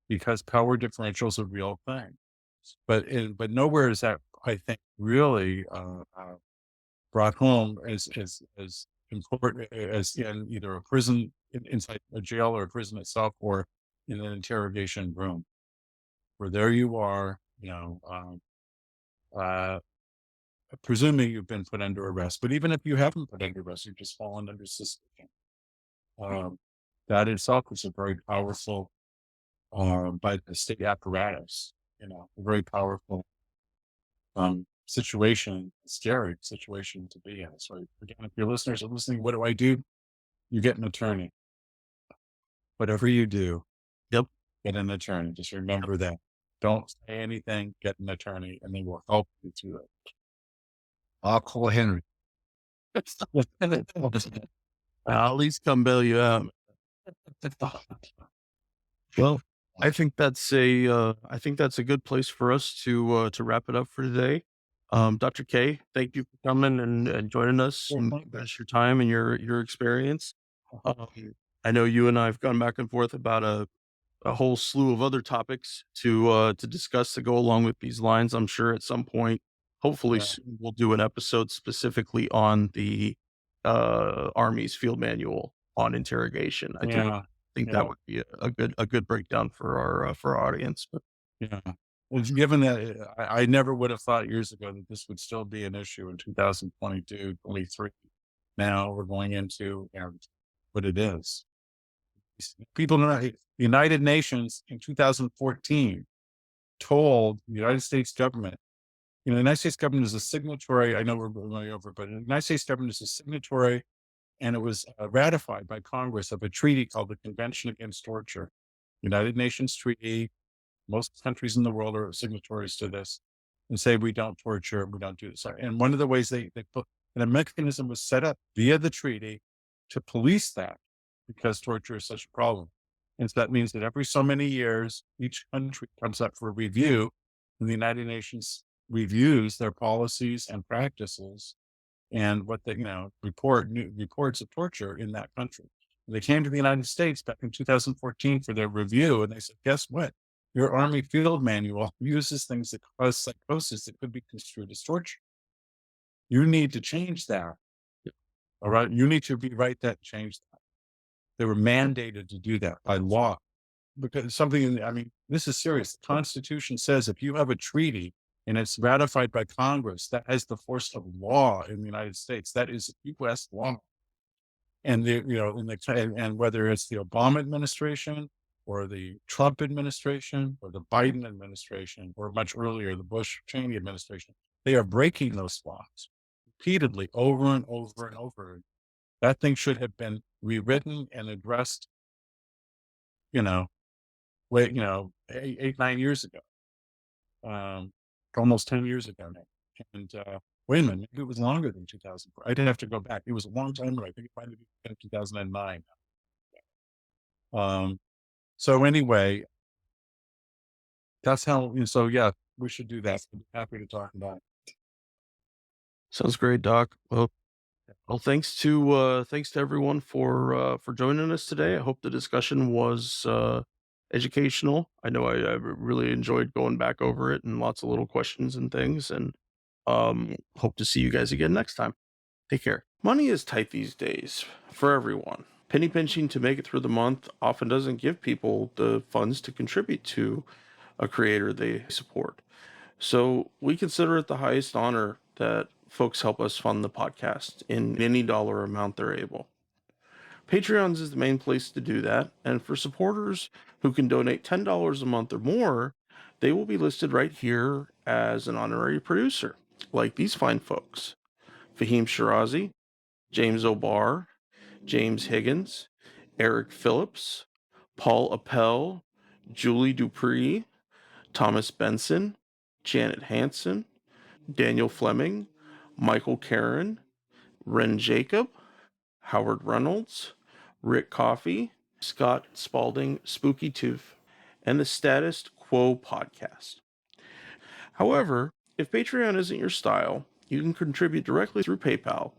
because power differential is a real thing. But nowhere is that, I think, really brought home as important as in either a prison, inside a jail or a prison itself, or in an interrogation room, where there you are, uh, presuming you've been put under arrest. But even if you haven't put under arrest, you've just fallen under suspicion. That itself is a very powerful, by the state apparatus, a very powerful situation, scary situation to be in. So again, if your listeners are listening, what do I do? You get an attorney. Whatever you do, Yep. get an attorney. Just remember that. Don't say anything, get an attorney, and they will help you through it. I'll call Henry. I'll at least come bail you out. Well, I think that's a good place for us to wrap it up for today. Dr. Kaye, thank you for coming and joining us and giving us your time and your experience. I know you and I have gone back and forth about a whole slew of other topics to discuss to go along with these lines. I'm sure at some point, hopefully soon, we'll do an episode specifically on the Army's field manual on interrogation. I think that would be a good breakdown for our audience. But Yeah. Well, given that I never would have thought years ago that this would still be an issue in 2022, 23. Now we're going into what it is. People know the United Nations in 2014 told the United States government, the United States government is a signatory. I know we're going over, but the United States government is a signatory, and it was ratified by Congress of a treaty called the Convention Against Torture. United Nations treaty. Most countries in the world are signatories to this, and say we don't torture, we don't do this. And one of the ways they put, and a mechanism was set up via the treaty to police that, because torture is such a problem. And so that means that every so many years, each country comes up for review, and the United Nations reviews their policies and practices, and what they, reports of torture in that country. They came to the United States back in 2014 for their review, and they said, guess what? Your Army field manual uses things that cause psychosis that could be construed as torture. You need to change that. All right. You need to rewrite that, change that. They were mandated to do that by law, because this is serious. The Constitution says if you have a treaty and it's ratified by Congress, that has the force of law in the United States. That is U.S. law. And and whether it's the Obama administration, or the Trump administration, or the Biden administration, or much earlier, the Bush-Cheney administration, they are breaking those laws repeatedly, over and over and over. That thing should have been rewritten and addressed, wait, 8, 9 years ago, almost 10 years ago now. And wait a minute, maybe it was longer than 2004. I didn't have to go back. It was a long time ago. I think it might have been 2009. So anyway, that's how. So yeah, we should do that. I'd be happy to talk about it. Sounds great, Doc. Well, thanks to everyone for joining us today. I hope the discussion was educational. I know I really enjoyed going back over it and lots of little questions and things. And hope to see you guys again next time. Take care. Money is tight these days for everyone. Penny pinching to make it through the month often doesn't give people the funds to contribute to a creator they support. So we consider it the highest honor that folks help us fund the podcast in any dollar amount they're able. Patreons is the main place to do that, and for supporters who can donate $10 a month or more, they will be listed right here as an honorary producer, like these fine folks: Fahim Shirazi, James O'Barr, James Higgins, Eric Phillips, Paul Appel, Julie Dupree, Thomas Benson, Janet Hansen, Daniel Fleming, Michael Karen, Ren Jacob, Howard Reynolds, Rick Coffey, Scott Spalding, Spooky Tooth, and the Status Quo podcast. However, if Patreon isn't your style, you can contribute directly through PayPal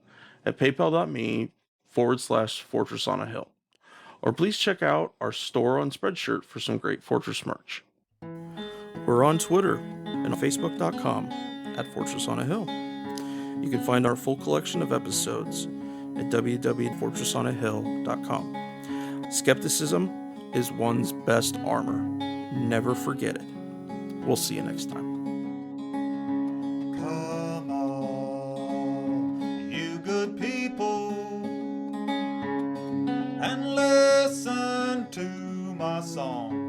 at paypal.me/Fortress on a Hill. Or please check out our store on Spreadshirt for some great Fortress merch. We're on Twitter and Facebook.com@Fortress on a Hill. You can find our full collection of episodes at www.fortressonahill.com. Skepticism is one's best armor. Never forget it. We'll see you next time. Come on, you good people, and listen to my song.